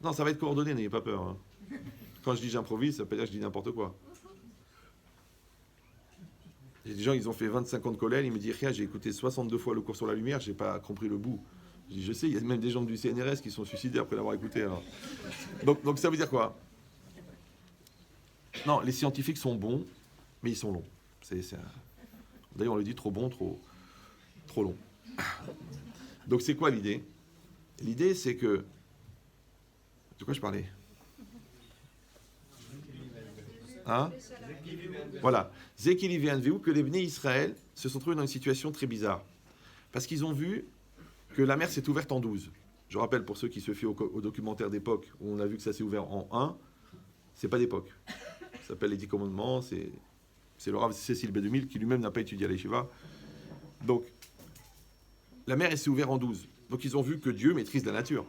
Non, ça va être coordonné, n'ayez pas peur. Hein. Quand je dis j'improvise, ça veut pas dire que je dis n'importe quoi. Il y a des gens, ils ont fait 25 ans de collège, ils me disent rien, j'ai écouté 62 fois le cours sur la lumière, j'ai pas compris le bout. Je dis, je sais, il y a même des gens du CNRS qui sont suicidés après l'avoir écouté. Alors. Donc ça veut dire quoi? Non, les scientifiques sont bons, mais ils sont longs. D'ailleurs, on le dit trop bon, trop long. Donc c'est quoi l'idée? L'idée, c'est que... De quoi je parlais? Hein? Voilà. Zekili Ve'anveu, que les Bnei Israël se sont trouvés dans une situation très bizarre. Parce qu'ils ont vu que la mer s'est ouverte en 12. Je rappelle pour ceux qui se fient au documentaire d'époque, où on a vu que ça s'est ouvert en 1, c'est pas d'époque. Ça s'appelle les 10 commandements, c'est le Rav Cécile B2000 qui lui-même n'a pas étudié à l'Yeshiva. Donc, la mer s'est ouverte en 12. Donc ils ont vu que Dieu maîtrise la nature.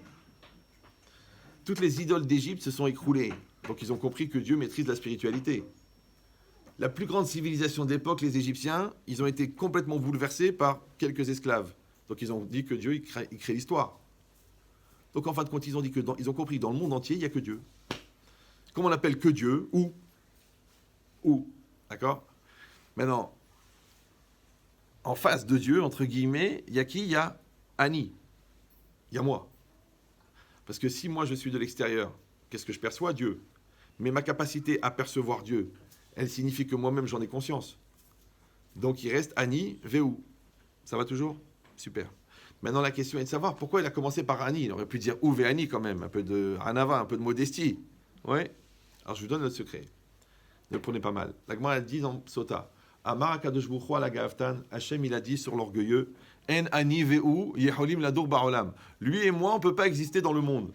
Toutes les idoles d'Égypte se sont écroulées. Donc ils ont compris que Dieu maîtrise la spiritualité. La plus grande civilisation d'époque, les Égyptiens, ils ont été complètement bouleversés par quelques esclaves. Donc ils ont dit que Dieu, il crée l'histoire. Donc en fin de compte, ils ont dit ils ont compris que dans le monde entier, il n'y a que Dieu. Comment on appelle que Dieu? Où? D'accord? Maintenant, en face de Dieu, entre guillemets, il y a qui? Il y a Annie. Il y a moi. Parce que si moi je suis de l'extérieur, qu'est-ce que je perçois? Dieu. Mais ma capacité à percevoir Dieu, elle signifie que moi-même j'en ai conscience. Donc il reste Annie, Véou. Ça va toujours? Super. Maintenant la question est de savoir pourquoi il a commencé par Annie. Il aurait pu dire Ouvé Annie quand même, un peu de Hanava, un peu de modestie. Ouais. Alors je vous donne le secret. Ne le prenez pas mal. La Gemara dit dans Sota, Amar Akadosh Baruch Hu ala Gavtan, Hachem il a dit sur l'orgueilleux, En Ani Véou Yeholim Ladour Baolam. Lui et moi on ne peut pas exister dans le monde.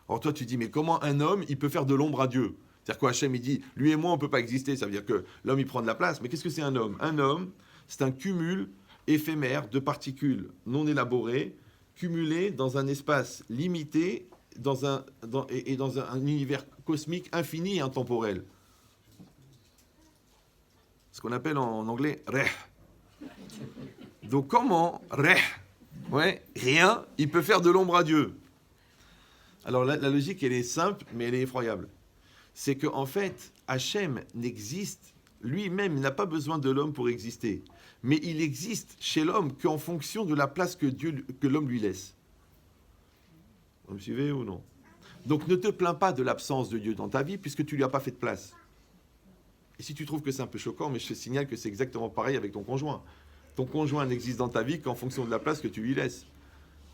Alors toi tu dis mais comment un homme il peut faire de l'ombre à Dieu? C'est-à-dire quoi Hachem il dit lui et moi on ne peut pas exister, ça veut dire que l'homme il prend de la place. Mais qu'est-ce que c'est un homme? Un homme c'est un cumul éphémère de particules non élaborées, cumulées dans un espace limité, dans un univers cosmique infini et intemporel. Ce qu'on appelle en anglais reh. Donc comment reh, ouais, rien, il peut faire de l'ombre à Dieu? Alors la logique elle est simple mais elle est effroyable. C'est qu'en fait, Hachem n'existe, lui-même il n'a pas besoin de l'homme pour exister. Mais il existe chez l'homme qu'en fonction de la place que l'homme lui laisse. Vous me suivez ou non? Donc ne te plains pas de l'absence de Dieu dans ta vie puisque tu ne lui as pas fait de place. Et si tu trouves que c'est un peu choquant, mais je te signale que c'est exactement pareil avec ton conjoint. Ton conjoint n'existe dans ta vie qu'en fonction de la place que tu lui laisses.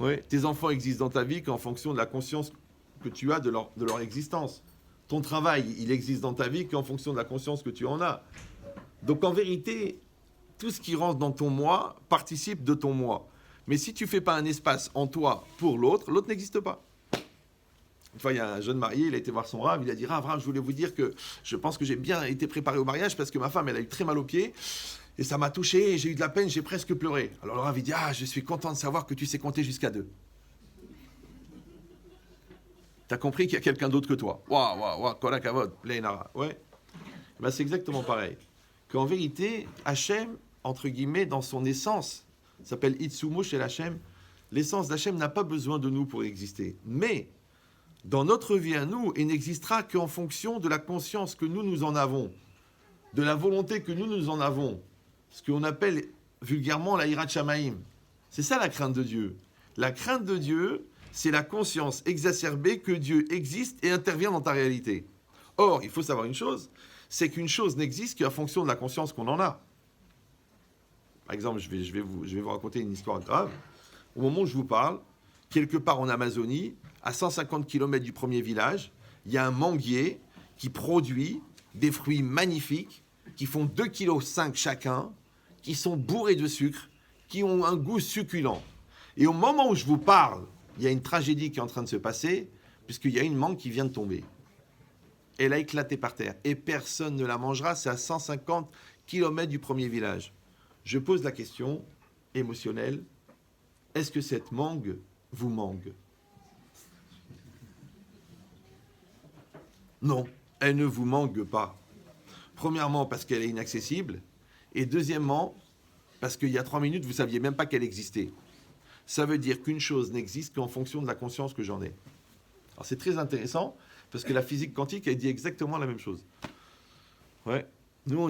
Ouais. Tes enfants existent dans ta vie qu'en fonction de la conscience que tu as de leur existence. Ton travail, il existe dans ta vie qu'en fonction de la conscience que tu en as. Donc en vérité, tout ce qui rentre dans ton moi participe de ton moi. Mais si tu ne fais pas un espace en toi pour l'autre, l'autre n'existe pas. Une fois, il y a un jeune marié, il a été voir son Rav, il a dit « Rav, je voulais vous dire que je pense que j'ai bien été préparé au mariage parce que ma femme, elle a eu très mal aux pieds et ça m'a touché, et j'ai eu de la peine, j'ai presque pleuré. » Alors le Rav, il dit « Ah, je suis content de savoir que tu sais compter jusqu'à 2. » T'as compris qu'il y a quelqu'un d'autre que toi. Waouh, kolakavod, leinara. Ouais. Ben, c'est exactement pareil. Qu'en vérité, Hachem, entre guillemets, dans son essence, s'appelle Itsumo chez Hachem, l'essence d'Hachem n'a pas besoin de nous pour exister. Mais, dans notre vie à nous, il n'existera qu'en fonction de la conscience que nous en avons, de la volonté que nous en avons, ce qu'on appelle vulgairement la hirat shamaim. C'est ça la crainte de Dieu. La crainte de Dieu, c'est la conscience exacerbée que Dieu existe et intervient dans ta réalité. Or, il faut savoir une chose, c'est qu'une chose n'existe qu'en fonction de la conscience qu'on en a. Par exemple, je vais vous raconter une histoire grave. Au moment où je vous parle, quelque part en Amazonie, à 150 km du premier village, il y a un manguier qui produit des fruits magnifiques, qui font 2,5 kg chacun, qui sont bourrés de sucre, qui ont un goût succulent. Et au moment où je vous parle, il y a une tragédie qui est en train de se passer, puisqu'il y a une mangue qui vient de tomber. Elle a éclaté par terre, et personne ne la mangera, c'est à 150 km du premier village. Je pose la question émotionnelle, est-ce que cette mangue vous mangue? Non, elle ne vous mangue pas. Premièrement, parce qu'elle est inaccessible, et deuxièmement, parce qu'il y a 3 minutes, vous ne saviez même pas qu'elle existait. Ça veut dire qu'une chose n'existe qu'en fonction de la conscience que j'en ai. Alors c'est très intéressant, parce que la physique quantique, elle dit exactement la même chose. Ouais. Nous, on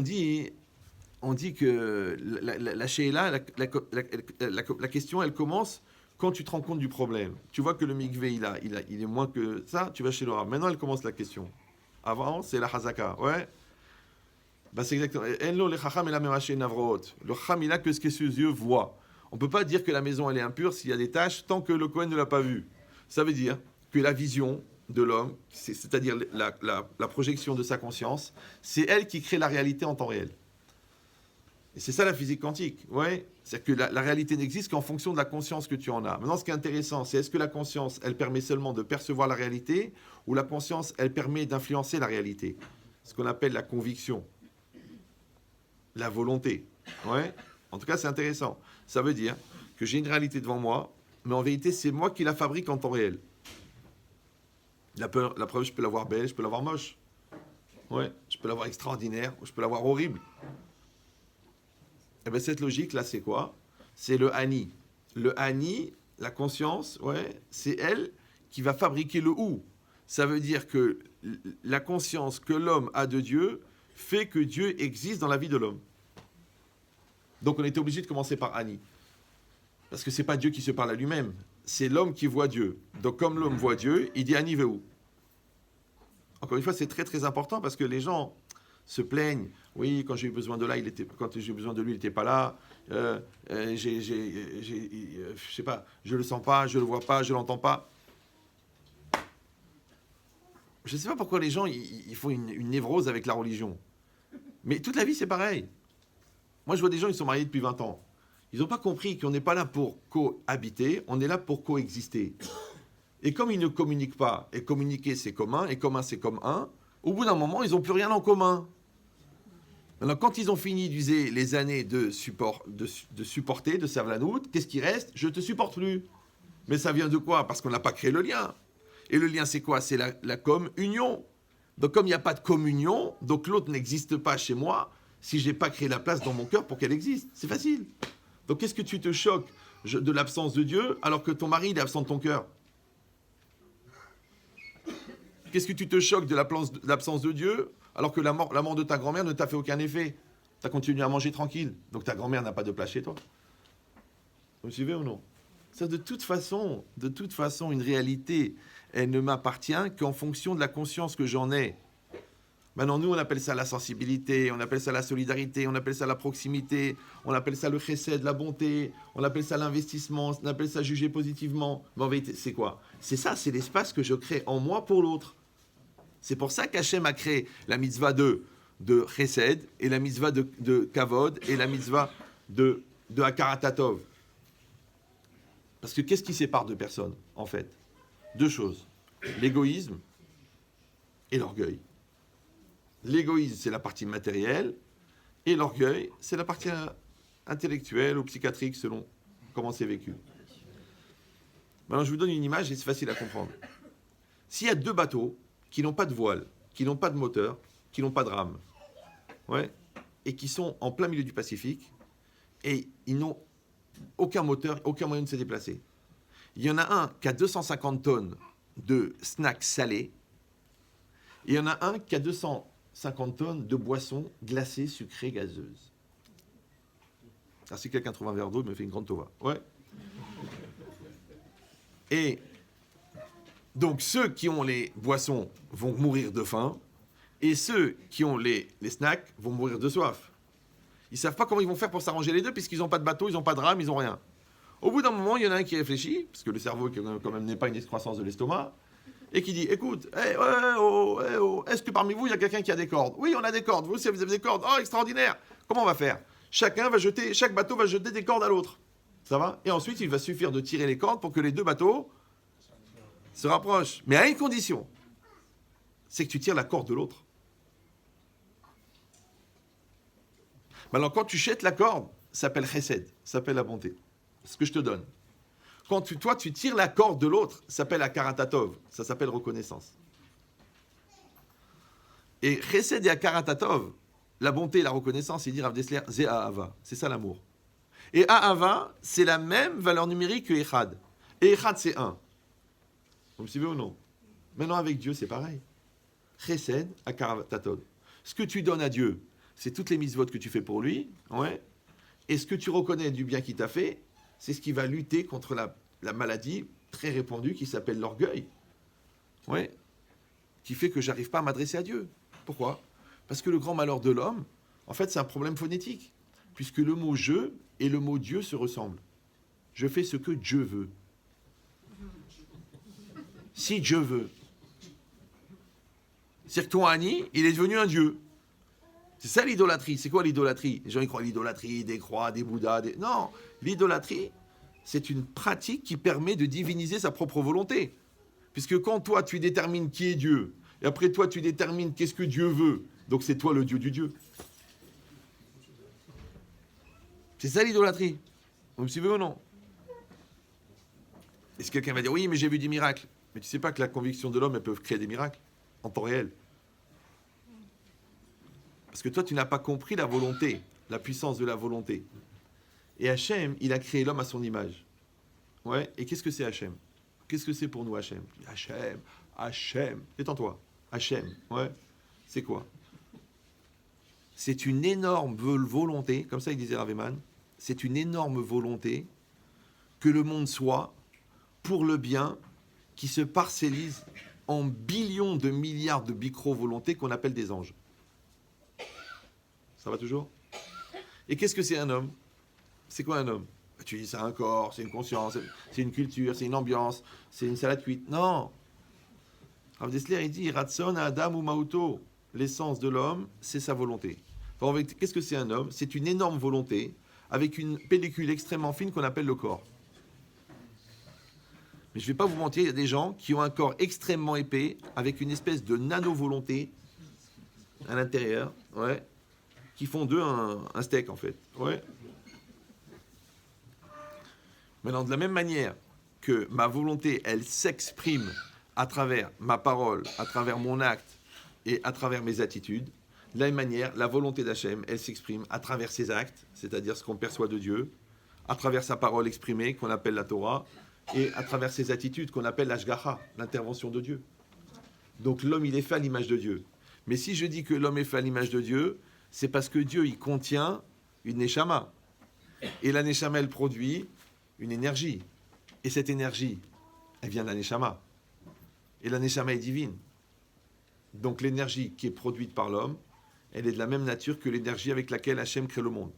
dit que la Sheila, la question, elle commence quand tu te rends compte du problème. Tu vois que le mikvé, il est moins que ça, tu vas chez le Rav. Maintenant, elle commence la question. Avant, c'est la Hazaka. Ouais. Bah, c'est exactement. Enlo le chacham et la memaché navrot. Le chacham, il a que ce que ses yeux voient. On ne peut pas dire que la maison, elle est impure s'il y a des taches tant que le Kohen ne l'a pas vue. Ça veut dire que la vision de l'homme, c'est-à-dire la projection de sa conscience, c'est elle qui crée la réalité en temps réel. Et c'est ça la physique quantique, ouais. C'est-à-dire que la réalité n'existe qu'en fonction de la conscience que tu en as. Maintenant, ce qui est intéressant, c'est est-ce que la conscience, elle permet seulement de percevoir la réalité, ou la conscience, elle permet d'influencer la réalité. Ce qu'on appelle la conviction, la volonté, ouais. En tout cas, c'est intéressant. Ça veut dire que j'ai une réalité devant moi, mais en vérité, c'est moi qui la fabrique en temps réel. La preuve, je peux l'avoir belle, je peux l'avoir moche. Ouais, je peux l'avoir extraordinaire, ou je peux l'avoir horrible. Et bien cette logique-là, c'est quoi? C'est le Ani. Le Ani, la conscience, ouais, c'est elle qui va fabriquer le ou. Ça veut dire que la conscience que l'homme a de Dieu fait que Dieu existe dans la vie de l'homme. Donc on était obligé de commencer par Ani. Parce que ce n'est pas Dieu qui se parle à lui-même, c'est l'homme qui voit Dieu. Donc comme l'homme voit Dieu, il dit Ani Vehu. Encore une fois, c'est très très important parce que les gens se plaignent. Oui, quand j'ai eu besoin de là, quand j'ai eu besoin de lui, il n'était pas là. Je sais pas, je le sens pas, je le vois pas, je l'entends pas. Je ne sais pas pourquoi les gens ils font une névrose avec la religion. Mais toute la vie, c'est pareil. Moi, je vois des gens, ils sont mariés depuis 20 ans. Ils n'ont pas compris qu'on n'est pas là pour cohabiter, on est là pour coexister. Et comme ils ne communiquent pas, et communiquer c'est commun, et commun c'est comme un, au bout d'un moment, ils n'ont plus rien en commun. Alors, quand ils ont fini d'user les années de supporter, de Savlanout, qu'est-ce qui reste? Je ne te supporte plus. Mais ça vient de quoi? Parce qu'on n'a pas créé le lien. Et le lien, c'est quoi? C'est la communion. Donc, comme il n'y a pas de communion, donc l'autre n'existe pas chez moi si je n'ai pas créé la place dans mon cœur pour qu'elle existe. C'est facile. Donc, qu'est-ce que tu te choques de l'absence de Dieu alors que ton mari il est absent de ton cœur? Qu'est-ce que tu te choques de l'absence de Dieu alors que la mort de ta grand-mère ne t'a fait aucun effet? Tu as continué à manger tranquille. Donc ta grand-mère n'a pas de place chez toi. Vous me suivez ou non? Ça, de toute façon, une réalité, elle ne m'appartient qu'en fonction de la conscience que j'en ai. Maintenant, nous, on appelle ça la sensibilité, on appelle ça la solidarité, on appelle ça la proximité, on appelle ça le chesed, la bonté, on appelle ça l'investissement, on appelle ça juger positivement. Mais en vérité, c'est quoi? C'est ça, c'est l'espace que je crée en moi pour l'autre. C'est pour ça qu'Hachem a créé la mitzvah de chesed, et la mitzvah de kavod, et la mitzvah de hakaratatov. Parce que qu'est-ce qui sépare deux personnes, en fait? Deux choses. L'égoïsme et l'orgueil. L'égoïsme, c'est la partie matérielle, et l'orgueil, c'est la partie intellectuelle ou psychiatrique, selon comment c'est vécu. Maintenant, je vous donne une image et c'est facile à comprendre. S'il y a deux bateaux qui n'ont pas de voile, qui n'ont pas de moteur, qui n'ont pas de rame, ouais, et qui sont en plein milieu du Pacifique, et ils n'ont aucun moteur, aucun moyen de se déplacer. Il y en a un qui a 250 tonnes de snacks salés, et il y en a un qui a 250 tonnes de boissons glacées, sucrées, gazeuses. Alors si quelqu'un trouve un verre d'eau, il me fait une grande tova. Ouais. Et donc ceux qui ont les boissons vont mourir de faim, et ceux qui ont les snacks vont mourir de soif. Ils ne savent pas comment ils vont faire pour s'arranger les deux, puisqu'ils n'ont pas de bateau, ils n'ont pas de rame, ils n'ont rien. Au bout d'un moment, il y en a un qui réfléchit, parce que le cerveau quand même n'est pas une excroissance de l'estomac, et qui dit, écoute, est-ce que parmi vous, il y a quelqu'un qui a des cordes? Oui, on a des cordes. Vous aussi, vous avez des cordes. Oh, extraordinaire. Comment on va faire? chaque bateau va jeter des cordes à l'autre. Ça va? Et ensuite, il va suffire de tirer les cordes pour que les deux bateaux se rapprochent. Mais à une condition, c'est que tu tires la corde de l'autre. Maintenant, quand tu jettes la corde, ça s'appelle chesed, ça s'appelle la bonté. C'est ce que je te donne. Quand toi, tu tires la corde de l'autre, ça s'appelle akaratatov, ça s'appelle reconnaissance. Et chesed et akaratatov, la bonté et la reconnaissance, il dit Rav Dessler, c'est ahava, c'est ça l'amour. Et ahava, c'est la même valeur numérique que echad. Et echad, c'est un. Vous me suivez ou non? Maintenant, avec Dieu, c'est pareil. Chesed akarataton. Ce que tu donnes à Dieu, c'est toutes les mitzvot que tu fais pour lui, ouais. Et ce que tu reconnais du bien qu'il t'a fait, c'est ce qui va lutter contre la maladie très répandue qui s'appelle l'orgueil, ouais, qui fait que j'arrive pas à m'adresser à Dieu. Pourquoi ? Parce que le grand malheur de l'homme, en fait, c'est un problème phonétique, puisque le mot « je » et le mot « Dieu » se ressemblent. Je fais ce que Dieu veut. Si Dieu veut. C'est-à-dire que ton Annie, il est devenu un Dieu. C'est ça l'idolâtrie. C'est quoi l'idolâtrie ? Les gens ils croient à l'idolâtrie, des croix, des bouddhas. Non, l'idolâtrie, c'est une pratique qui permet de diviniser sa propre volonté. Puisque quand toi, tu détermines qui est Dieu, et après toi, tu détermines qu'est-ce que Dieu veut, donc c'est toi le Dieu du Dieu. C'est ça l'idolâtrie. Vous me suivez ou non ? Est-ce que quelqu'un va dire, oui, mais j'ai vu des miracles. Mais tu sais pas que la conviction de l'homme, elle peut créer des miracles en temps réel. Parce que toi, tu n'as pas compris la volonté, la puissance de la volonté. Et Hachem, il a créé l'homme à son image. Ouais. Et qu'est-ce que c'est Hachem ? Qu'est-ce que c'est pour nous Hachem ? Hachem. Détends-toi. Hachem. Ouais. C'est quoi ? C'est une énorme volonté, comme ça il disait Raveman, c'est une énorme volonté que le monde soit pour le bien qui se parcellise en billions de milliards de micro-volontés qu'on appelle des anges. Ça va toujours ? Et qu'est-ce que c'est un homme ? C'est quoi un homme ? Tu dis c'est un corps, c'est une conscience, c'est une culture, c'est une ambiance, c'est une salade cuite. Non. Rav Dessler, il dit Ratson Adam ou Mauto. L'essence de l'homme, c'est sa volonté. Alors, qu'est-ce que c'est un homme ? C'est une énorme volonté avec une pellicule extrêmement fine qu'on appelle le corps. Mais je ne vais pas vous mentir, il y a des gens qui ont un corps extrêmement épais avec une espèce de nano-volonté à l'intérieur, ouais, qui font d'eux un steak en fait. Ouais. Maintenant, de la même manière que ma volonté, elle s'exprime à travers ma parole, à travers mon acte et à travers mes attitudes, de la même manière, la volonté d'Hachem, elle s'exprime à travers ses actes, c'est-à-dire ce qu'on perçoit de Dieu, à travers sa parole exprimée, qu'on appelle la Torah, et à travers ses attitudes, qu'on appelle l'Ashgacha, l'intervention de Dieu. Donc l'homme, il est fait à l'image de Dieu. Mais si je dis que l'homme est fait à l'image de Dieu, c'est parce que Dieu, il contient une neshama. Et la neshama, elle produit une énergie. Et cette énergie, elle vient de la neshama. Et la neshama est divine. Donc l'énergie qui est produite par l'homme, elle est de la même nature que l'énergie avec laquelle Hachem crée le monde.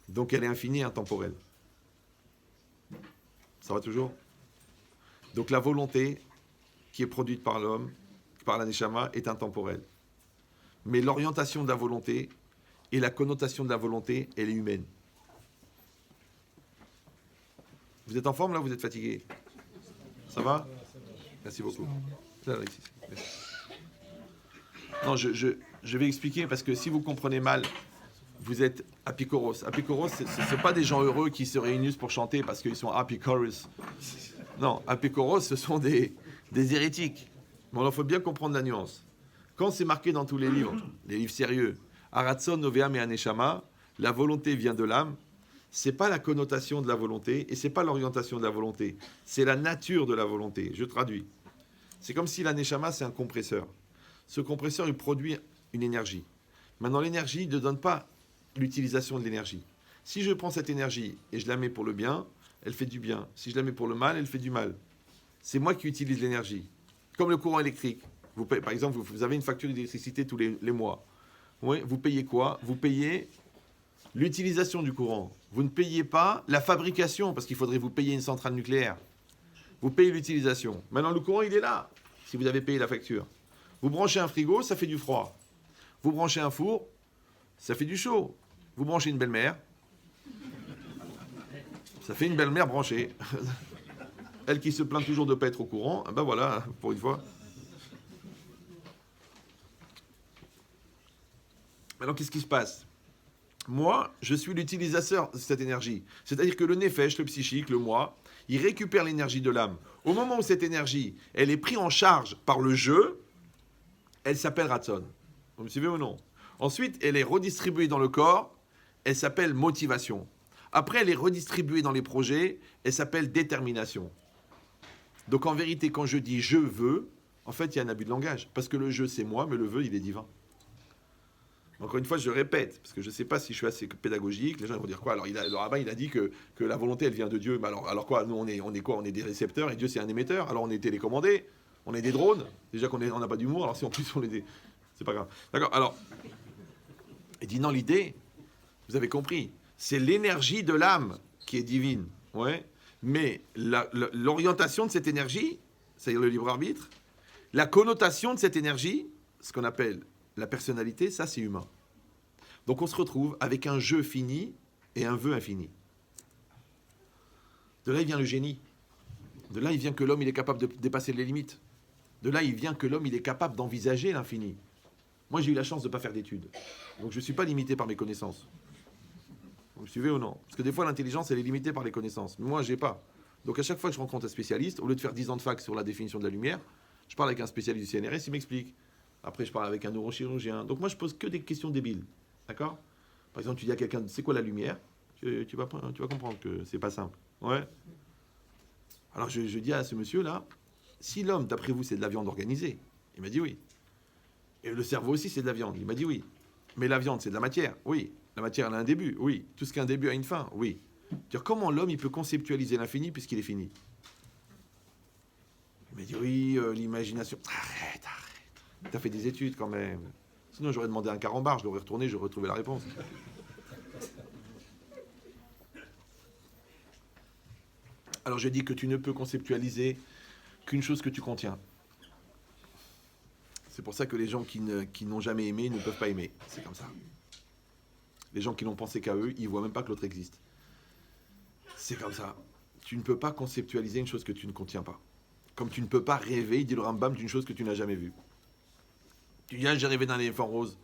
Donc elle est infinie et intemporelle. Ça va toujours ? Donc la volonté qui est produite par l'homme, par la neshama, est intemporelle. Mais l'orientation de la volonté et la connotation de la volonté, elle est humaine. Vous êtes en forme là ou vous êtes fatigué ? Ça va ? Merci beaucoup. Non, je vais expliquer parce que si vous comprenez mal, vous êtes apikoros. Apikoros, ce ne sont pas des gens heureux qui se réunissent pour chanter parce qu'ils sont apikoros. Non, apikoros, ce sont des hérétiques. Mais il faut bien comprendre la nuance. Quand c'est marqué dans tous les livres sérieux, Aratson, Noveam et Aneshama, la volonté vient de l'âme, c'est pas la connotation de la volonté et c'est pas l'orientation de la volonté, c'est la nature de la volonté. Je traduis. C'est comme si l'Aneshama, c'est un compresseur. Ce compresseur, il produit une énergie. Maintenant, l'énergie ne donne pas l'utilisation de l'énergie. Si je prends cette énergie et je la mets pour le bien, elle fait du bien. Si je la mets pour le mal, elle fait du mal. C'est moi qui utilise l'énergie. Comme le courant électrique. Vous payez, par exemple, vous avez une facture d'électricité tous les mois. Oui, vous payez quoi ? Vous payez l'utilisation du courant. Vous ne payez pas la fabrication, parce qu'il faudrait vous payer une centrale nucléaire. Vous payez l'utilisation. Maintenant, le courant, il est là, si vous avez payé la facture. Vous branchez un frigo, ça fait du froid. Vous branchez un four, ça fait du chaud. Vous branchez une belle-mère, ça fait une belle-mère branchée. Elle qui se plaint toujours de ne pas être au courant, ben voilà, pour une fois. Maintenant, qu'est-ce qui se passe ? Moi, je suis l'utilisateur de cette énergie. C'est-à-dire que le nefesh, le psychique, le moi, il récupère l'énergie de l'âme. Au moment où cette énergie, elle est prise en charge par le jeu, elle s'appelle Ratson. Vous me suivez ou non ? Ensuite, elle est redistribuée dans le corps, elle s'appelle motivation. Après, elle est redistribuée dans les projets, elle s'appelle détermination. Donc en vérité, quand je dis je veux, en fait, il y a un abus de langage. Parce que le je, c'est moi, mais le veut, il est divin. Encore une fois, je répète, parce que je ne sais pas si je suis assez pédagogique. Les gens vont dire quoi? Alors, le rabbin, il a dit que la volonté, elle vient de Dieu. Mais alors quoi? Nous, on est quoi? On est des récepteurs et Dieu, c'est un émetteur. Alors, on est télécommandés. On est des drones. Déjà qu'on n'a pas d'humour. Alors, si en plus, on est des... C'est pas grave. D'accord. Alors, il dit non, l'idée, vous avez compris, c'est l'énergie de l'âme qui est divine. Ouais. Mais l'orientation de cette énergie, c'est-à-dire le libre arbitre, la connotation de cette énergie, ce qu'on appelle la personnalité, ça c'est humain. Donc on se retrouve avec un jeu fini et un vœu infini. De là il vient le génie. De là il vient que l'homme il est capable de dépasser les limites. De là il vient que l'homme il est capable d'envisager l'infini. Moi j'ai eu la chance de ne pas faire d'études. Donc je ne suis pas limité par mes connaissances. Vous me suivez ou non? Parce que des fois l'intelligence elle est limitée par les connaissances. Mais moi j'ai pas. Donc à chaque fois que je rencontre un spécialiste, au lieu de faire 10 ans de fac sur la définition de la lumière, je parle avec un spécialiste du CNRS, il m'explique. Après, je parle avec un neurochirurgien. Donc moi, je pose que des questions débiles. D'accord? Par exemple, tu dis à quelqu'un, c'est quoi la lumière? Tu vas comprendre que c'est pas simple. Ouais. Alors, je dis à ce monsieur-là, si l'homme, d'après vous, c'est de la viande organisée, il m'a dit oui. Et le cerveau aussi, c'est de la viande. Il m'a dit oui. Mais la viande, c'est de la matière. Oui. La matière, elle a un début. Oui. Tout ce qui a un début a une fin. Oui. Dire comment l'homme, il peut conceptualiser l'infini puisqu'il est fini? Il m'a dit oui, l'imagination. Arrête. T'as fait des études quand même. Sinon, j'aurais demandé un carambar, je l'aurais retourné, j'aurais trouvé la réponse. Alors, je dis que tu ne peux conceptualiser qu'une chose que tu contiens. C'est pour ça que les gens qui n'ont jamais aimé ne peuvent pas aimer. C'est comme ça. Les gens qui n'ont pensé qu'à eux, ils ne voient même pas que l'autre existe. C'est comme ça. Tu ne peux pas conceptualiser une chose que tu ne contiens pas. Comme tu ne peux pas rêver, dit le Rambam, d'une chose que tu n'as jamais vue. Tu dis, j'ai rêvé d'un éléphant rose.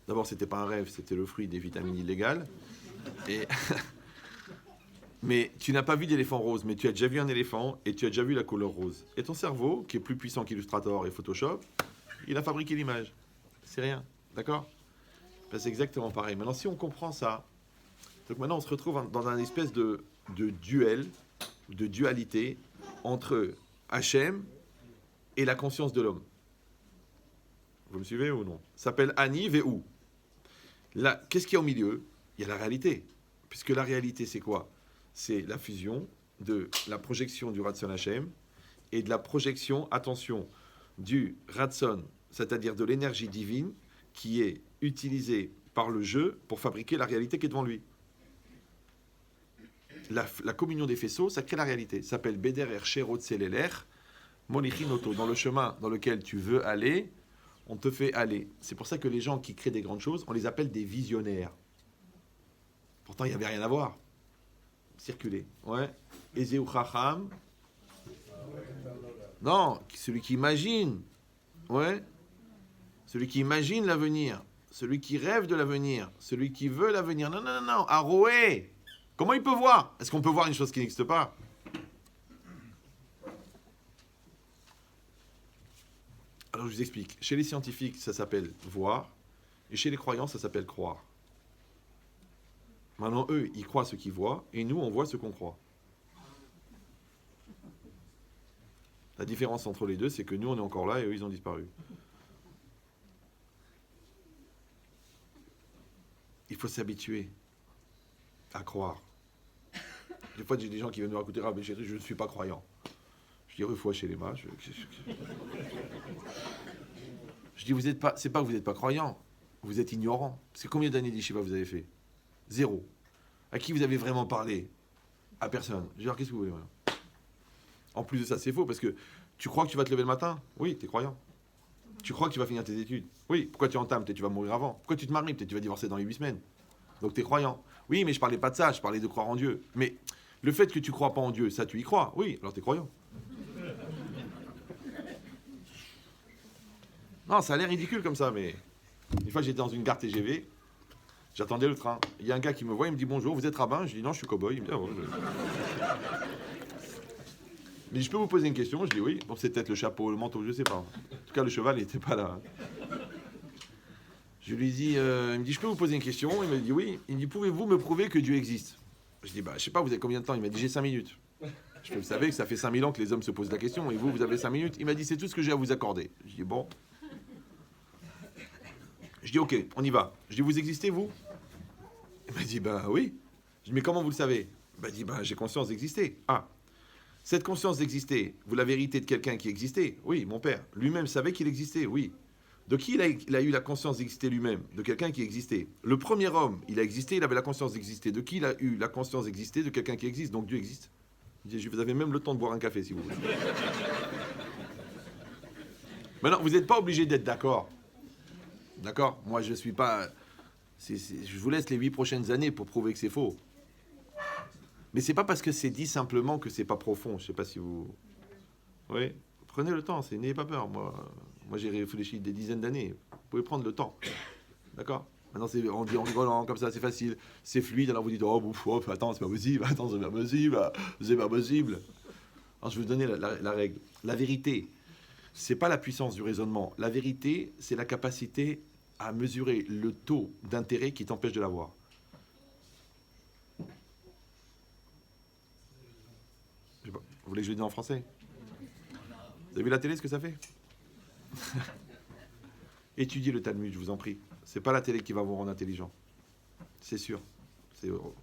D'abord, c'était pas un rêve, c'était le fruit des vitamines illégales. Mais tu n'as pas vu d'éléphant rose, mais tu as déjà vu un éléphant et tu as déjà vu la couleur rose. Et ton cerveau, qui est plus puissant qu'Illustrator et Photoshop, il a fabriqué l'image. C'est rien, d'accord? Ben, c'est exactement pareil. Maintenant, si on comprend ça, donc maintenant on se retrouve dans un espèce de duel, de dualité entre Hachem et la conscience de l'homme. Vous me suivez ou non? Ça s'appelle Ani Ve'u. Là, qu'est-ce qu'il y a au milieu? Il y a la réalité. Puisque la réalité, c'est quoi? C'est la fusion de la projection du Ratson Hashem et de la projection, attention, du Ratson, c'est-à-dire de l'énergie divine qui est utilisée par le jeu pour fabriquer la réalité qui est devant lui. La communion des faisceaux, ça crée la réalité. Ça s'appelle Beder Ershero Tseleler Molichinoto. Dans le chemin dans lequel tu veux aller, on te fait aller. C'est pour ça que les gens qui créent des grandes choses, on les appelle des visionnaires. Pourtant, il n'y avait rien à voir. Circuler. Ouais. Ezeu Chacham. Non, celui qui imagine. Ouais. Celui qui imagine l'avenir. Celui qui rêve de l'avenir. Celui qui veut l'avenir. Non. Aroé. Comment il peut voir? Est-ce qu'on peut voir une chose qui n'existe pas? Alors je vous explique. Chez les scientifiques, ça s'appelle voir, et chez les croyants, ça s'appelle croire. Maintenant, eux, ils croient ce qu'ils voient, et nous, on voit ce qu'on croit. La différence entre les deux, c'est que nous, on est encore là, et eux, ils ont disparu. Il faut s'habituer à croire. Des fois, j'ai des gens qui viennent me raconter, ah, mais je ne suis pas croyant. Je dis, fois chez les mains. Je dis, c'est pas que vous n'êtes pas croyant, vous êtes ignorant. Parce que combien d'années d'Yeshiva vous avez fait? 0. À qui vous avez vraiment parlé? À personne. Je dis, alors qu'est-ce que vous voulez? En plus de ça, c'est faux, parce que tu crois que tu vas te lever le matin? Oui, tu es croyant. Tu crois que tu vas finir tes études? Oui. Pourquoi tu entames? Peut-être tu vas mourir avant. Pourquoi tu te maries? Peut-être tu vas divorcer dans les 8 semaines. Donc tu es croyant. Oui, mais je parlais pas de ça, je parlais de croire en Dieu. Mais le fait que tu crois pas en Dieu, ça tu y crois? Oui, alors tu es croyant. Non, ça a l'air ridicule comme ça, mais... Une fois, j'étais dans une gare TGV, j'attendais le train. Il y a un gars qui me voit, il me dit « Bonjour, vous êtes rabbin ?» Je dis « Non, je suis cow-boy. » Il me dit « Ah bon, Mais je peux vous poser une question? Je dis « Oui. » Bon, c'est peut-être le chapeau, le manteau, je sais pas. En tout cas, le cheval, il n'était pas là. Je lui dis, il me dit « Je peux vous poser une question ?» Il me dit « Oui. » Il me dit « Pouvez-vous me prouver que Dieu existe ?» Je dis « Bah, je sais pas, vous avez combien de temps ?» Il m'a dit « J'ai 5 minutes. » Je fais, vous savez que ça fait 5000 ans que les hommes se posent la question, et vous, vous avez 5 minutes. Il m'a dit, c'est tout ce que j'ai à vous accorder. Je dis, bon. Je dis, ok, on y va. Je dis, vous existez, vous? Il m'a dit, ben oui. Je dis, mais comment vous le savez? Il m'a dit, ben j'ai conscience d'exister. Ah, cette conscience d'exister, vous l'avez héritée de quelqu'un qui existait? Oui, mon père. Lui-même savait qu'il existait, oui. De qui il a eu la conscience d'exister lui-même? De quelqu'un qui existait. Le premier homme, il a existé, il avait la conscience d'exister. De qui il a eu la conscience d'exister? De quelqu'un qui existe, donc Dieu existe. Je dis, vous avez même le temps de boire un café si vous voulez. Maintenant, vous n'êtes pas obligé d'être d'accord. D'accord? Moi, je ne suis pas... je vous laisse les 8 prochaines années pour prouver que c'est faux. Mais c'est pas parce que c'est dit simplement que c'est pas profond. Je sais pas si vous... Oui, prenez le temps, n'ayez pas peur. Moi j'ai réfléchi des dizaines d'années. Vous pouvez prendre le temps. D'accord? Maintenant, on dit en rigolant, comme ça, c'est facile. C'est fluide, alors vous dites, oh, bouf, oh, attends, c'est pas possible, attends, c'est pas possible, c'est pas possible. Alors, je vais vous donner la règle. La vérité, c'est pas la puissance du raisonnement. La vérité, c'est la capacité à mesurer le taux d'intérêt qui t'empêche de l'avoir. Vous voulez que je le dise en français? Vous avez vu la télé, ce que ça fait? Étudiez le Talmud, je vous en prie. C'est pas la télé qui va vous rendre intelligent. C'est sûr.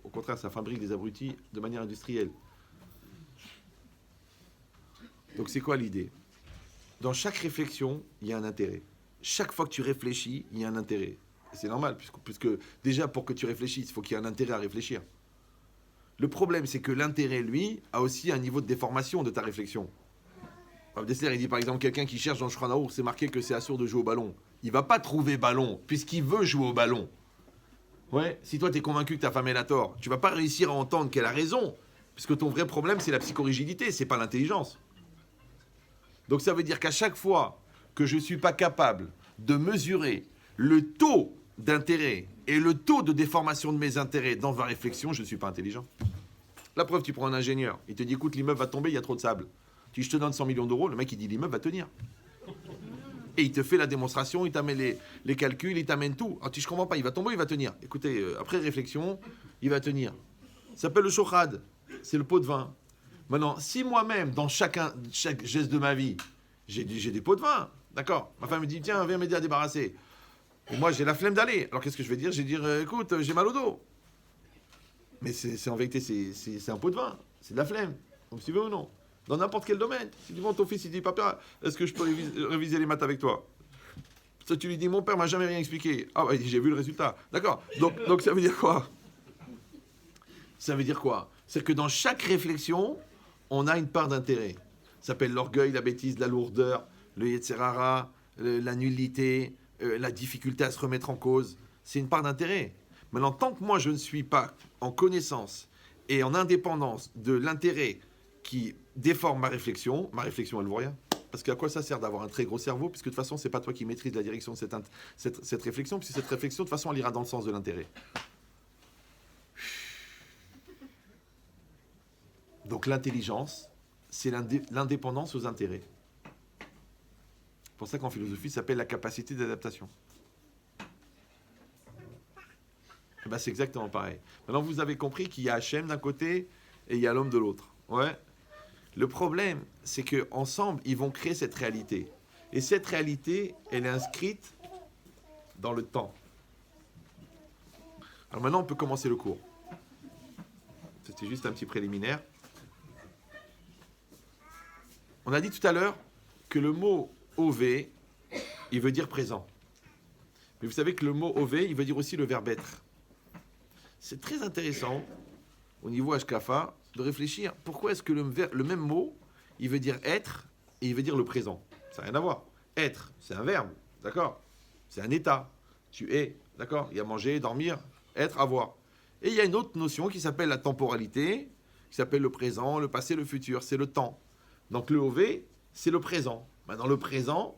Au contraire, ça fabrique des abrutis de manière industrielle. Donc c'est quoi l'idée? Dans chaque réflexion, il y a un intérêt. Chaque fois que tu réfléchis, il y a un intérêt. Et c'est normal, puisque déjà pour que tu réfléchisses, il faut qu'il y ait un intérêt à réfléchir. Le problème, c'est que l'intérêt, lui, a aussi un niveau de déformation de ta réflexion. Dessler, il dit par exemple, quelqu'un qui cherche dans le Shulchan Aruch, c'est marqué que c'est assourd de jouer au ballon. Il va pas trouver ballon, puisqu'il veut jouer au ballon. Ouais, si toi, tu es convaincu que ta femme elle a tort, tu vas pas réussir à entendre qu'elle a raison, puisque ton vrai problème, c'est la psychorigidité, c'est pas l'intelligence. Donc ça veut dire qu'à chaque fois que je ne suis pas capable de mesurer le taux d'intérêt et le taux de déformation de mes intérêts dans ma réflexion, je ne suis pas intelligent. La preuve, tu prends un ingénieur, il te dit, écoute, l'immeuble va tomber, il y a trop de sable. Tu dis, je te donne 100 millions d'euros, le mec, il dit, l'immeuble va tenir. Et il te fait la démonstration, il t'amène les calculs, il t'amène tout. Alors, tu dis, je comprends pas, il va tomber, il va tenir. Écoutez, après réflexion, il va tenir. Ça s'appelle le shochad, c'est le pot de vin. Maintenant, si moi-même, dans chaque geste de ma vie, j'ai des pots de vin, d'accord? Ma femme me dit, tiens, viens m'aider à débarrasser. Et moi, j'ai la flemme d'aller. Alors, qu'est-ce que je vais dire? Je vais dire, écoute, j'ai mal au dos. Mais en vérité, c'est un pot de vin. C'est de la flemme. Donc, si tu veux ou non. Dans n'importe quel domaine. Si tu vois ton fils, il dit, papa, est-ce que je peux réviser les maths avec toi? Ça, tu lui dis, mon père m'a jamais rien expliqué. Ah, bah, il dit, j'ai vu le résultat. D'accord. Donc, ça veut dire quoi? Ça veut dire quoi? C'est que dans chaque réflexion, on a une part d'intérêt. Ça s'appelle l'orgueil, la bêtise, la lourdeur, le yetzerara, la nullité, la difficulté à se remettre en cause. C'est une part d'intérêt. Maintenant, tant que moi, je ne suis pas en connaissance et en indépendance de l'intérêt qui déforme ma réflexion, elle ne vaut rien. Parce qu'à quoi ça sert d'avoir un très gros cerveau? Puisque de toute façon, ce n'est pas toi qui maîtrise la direction de cette réflexion, puisque cette réflexion, de toute façon, elle ira dans le sens de l'intérêt. Donc l'intelligence, c'est l'indépendance aux intérêts. C'est pour ça qu'en philosophie, ça s'appelle la capacité d'adaptation. Et ben, c'est exactement pareil. Maintenant, vous avez compris qu'il y a Hachem d'un côté et il y a l'homme de l'autre. Ouais. Le problème, c'est qu'ensemble, ils vont créer cette réalité. Et cette réalité, elle est inscrite dans le temps. Alors maintenant, on peut commencer le cours. C'était juste un petit préliminaire. On a dit tout à l'heure que le mot « ov », il veut dire « présent ». Mais vous savez que le mot « ov », il veut dire aussi le verbe « être ». C'est très intéressant, au niveau Ashkafa, de réfléchir. Pourquoi est-ce que le même mot, il veut dire « être » et il veut dire le présent? Ça n'a rien à voir. Être, c'est un verbe, d'accord? C'est un état. Tu es, d'accord? Il y a manger, dormir, être, avoir. Et il y a une autre notion qui s'appelle la temporalité, qui s'appelle le présent, le passé, le futur. C'est le temps. Donc le OV, c'est le présent. Maintenant, le présent,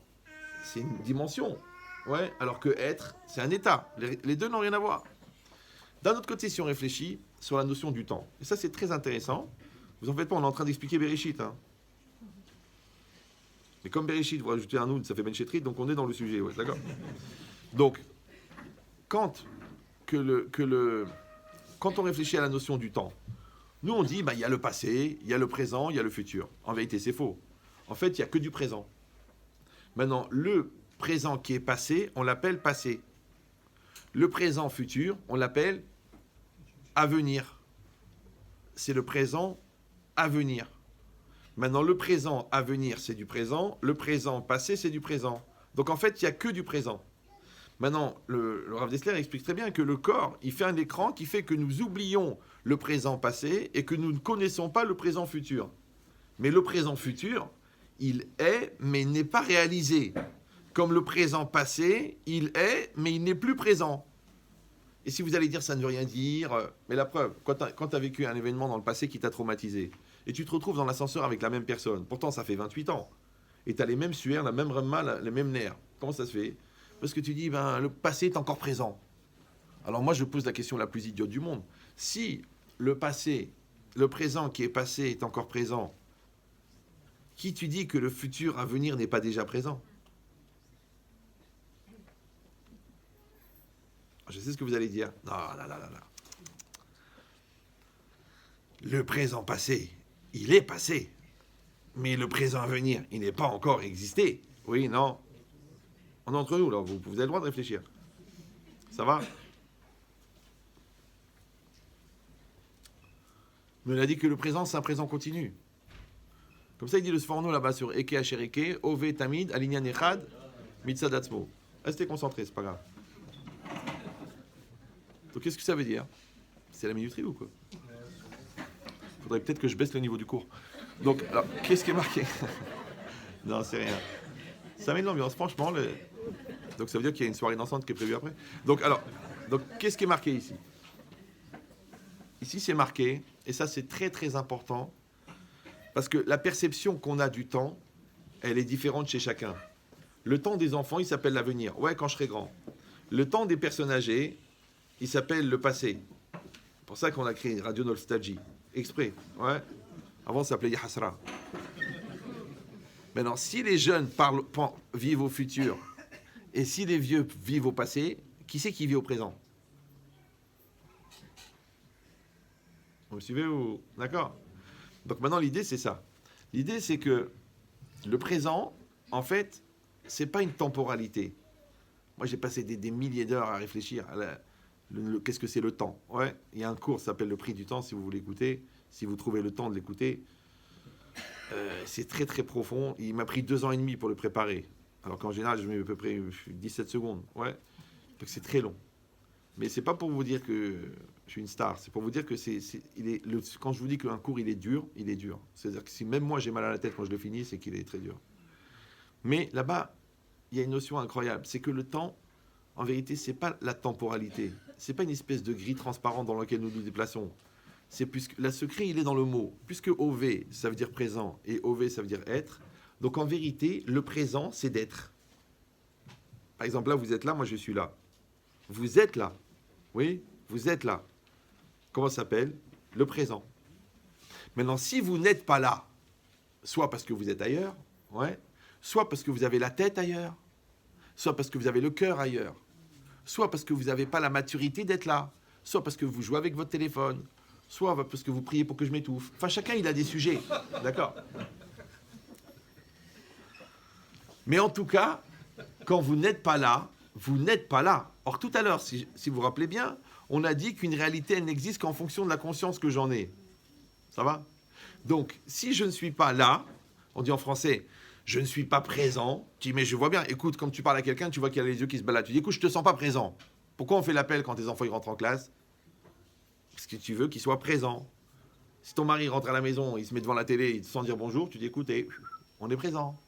c'est une dimension. Ouais, alors que être, c'est un état. Les deux n'ont rien à voir. D'un autre côté, si on réfléchit sur la notion du temps, et ça c'est très intéressant, vous en faites pas, on est en train d'expliquer Bereshit. Hein. Mais comme Bereshit, vous rajoutez un Noun, ça fait Ben Shetrit, donc on est dans le sujet, ouais, d'accord? Donc, quand on réfléchit à la notion du temps, Nous, on dit, il y a le passé, il y a le présent, il y a le futur. En vérité, c'est faux. En fait, il n'y a que du présent. Maintenant, le présent qui est passé, on l'appelle passé. Le présent futur, on l'appelle avenir. C'est le présent avenir. Maintenant, le présent avenir, c'est du présent. Le présent passé, c'est du présent. Donc, en fait, il n'y a que du présent. Maintenant, le Rav Dessler explique très bien que le corps, il fait un écran qui fait que nous oublions le présent passé et que nous ne connaissons pas le présent futur. Mais le présent futur, il est, mais il n'est pas réalisé. Comme le présent passé, il est, mais il n'est plus présent. Et si vous allez dire ça ne veut rien dire, mais la preuve, quand tu as vécu un événement dans le passé qui t'a traumatisé, et tu te retrouves dans l'ascenseur avec la même personne, pourtant ça fait 28 ans, et tu as les mêmes sueurs, la même remas, les mêmes nerfs, comment ça se fait? Parce que tu dis, le passé est encore présent. Alors moi je pose la question la plus idiote du monde. Si le passé, le présent qui est passé est encore présent, qui tu dis que le futur à venir n'est pas déjà présent? Je sais ce que vous allez dire. Non. Le présent passé, il est passé. Mais le présent à venir, il n'est pas encore existé. Oui, non. On est entre nous, là. Vous avez le droit de réfléchir. Ça va? Mais on a dit que le présent, c'est un présent continu. Comme ça, il dit le Sforno là-bas sur Eke Ashereke, Ove Tamid, Alinyan Echad, Mitzad Atzmo. Restez concentrés, c'est pas grave. Donc qu'est-ce que ça veut dire? C'est la minuterie ou quoi? Faudrait peut-être que je baisse le niveau du cours. Donc, alors, qu'est-ce qui est marqué? Non, c'est rien. Ça met de l'ambiance, franchement. Donc ça veut dire qu'il y a une soirée dansante qui est prévue après. Donc qu'est-ce qui est marqué ici? Ici, c'est marqué, et ça c'est très très important, parce que la perception qu'on a du temps, elle est différente chez chacun. Le temps des enfants, il s'appelle l'avenir. Ouais, quand je serai grand. Le temps des personnes âgées, il s'appelle le passé. C'est pour ça qu'on a créé une radio nostalgie. Exprès. Ouais. Avant, ça s'appelait Yahasra. Maintenant, si les jeunes vivent au futur, et si les vieux vivent au passé, qui c'est qui vit au présent? Vous me suivez ou... D'accord. Donc maintenant, l'idée, c'est ça. L'idée, c'est que le présent, en fait, c'est pas une temporalité. Moi, j'ai passé des milliers d'heures à réfléchir à qu'est-ce que c'est le temps. Ouais, il y a un cours qui s'appelle Le Prix du temps, si vous voulez écouter, si vous trouvez le temps de l'écouter. C'est très très profond. Il m'a pris 2 ans et demi pour le préparer. Alors qu'en général, je mets à peu près 17 secondes. Ouais. Donc c'est très long. Mais c'est pas pour vous dire que je suis une star. C'est pour vous dire que quand je vous dis qu'un cours il est dur, il est dur. C'est-à-dire que si même moi j'ai mal à la tête quand je le finis, c'est qu'il est très dur. Mais là-bas, il y a une notion incroyable. C'est que le temps, en vérité, c'est pas la temporalité. C'est pas une espèce de grille transparente dans laquelle nous nous déplaçons. C'est puisque la secret, il est dans le mot. Puisque OV, ça veut dire présent, et OV, ça veut dire être. Donc en vérité, le présent, c'est d'être. Par exemple, là, vous êtes là, moi je suis là. Vous êtes là. Oui, vous êtes là. Comment ça s'appelle? Le présent. Maintenant, si vous n'êtes pas là, soit parce que vous êtes ailleurs, ouais, soit parce que vous avez la tête ailleurs, soit parce que vous avez le cœur ailleurs, soit parce que vous n'avez pas la maturité d'être là, soit parce que vous jouez avec votre téléphone, soit parce que vous priez pour que je m'étouffe. Enfin, chacun, il a des sujets. D'accord? Mais en tout cas, quand vous n'êtes pas là, vous n'êtes pas là. Or, tout à l'heure, si vous vous rappelez bien, on a dit qu'une réalité, elle n'existe qu'en fonction de la conscience que j'en ai. Ça va? Donc, si je ne suis pas là, on dit en français, je ne suis pas présent, tu dis, mais je vois bien, écoute, quand tu parles à quelqu'un, tu vois qu'il a les yeux qui se baladent. Tu dis, écoute, je ne te sens pas présent. Pourquoi on fait l'appel quand tes enfants ils rentrent en classe? Parce que tu veux qu'ils soient présents. Si ton mari rentre à la maison, il se met devant la télé, il te sent dire bonjour, tu dis, écoute, on est présent.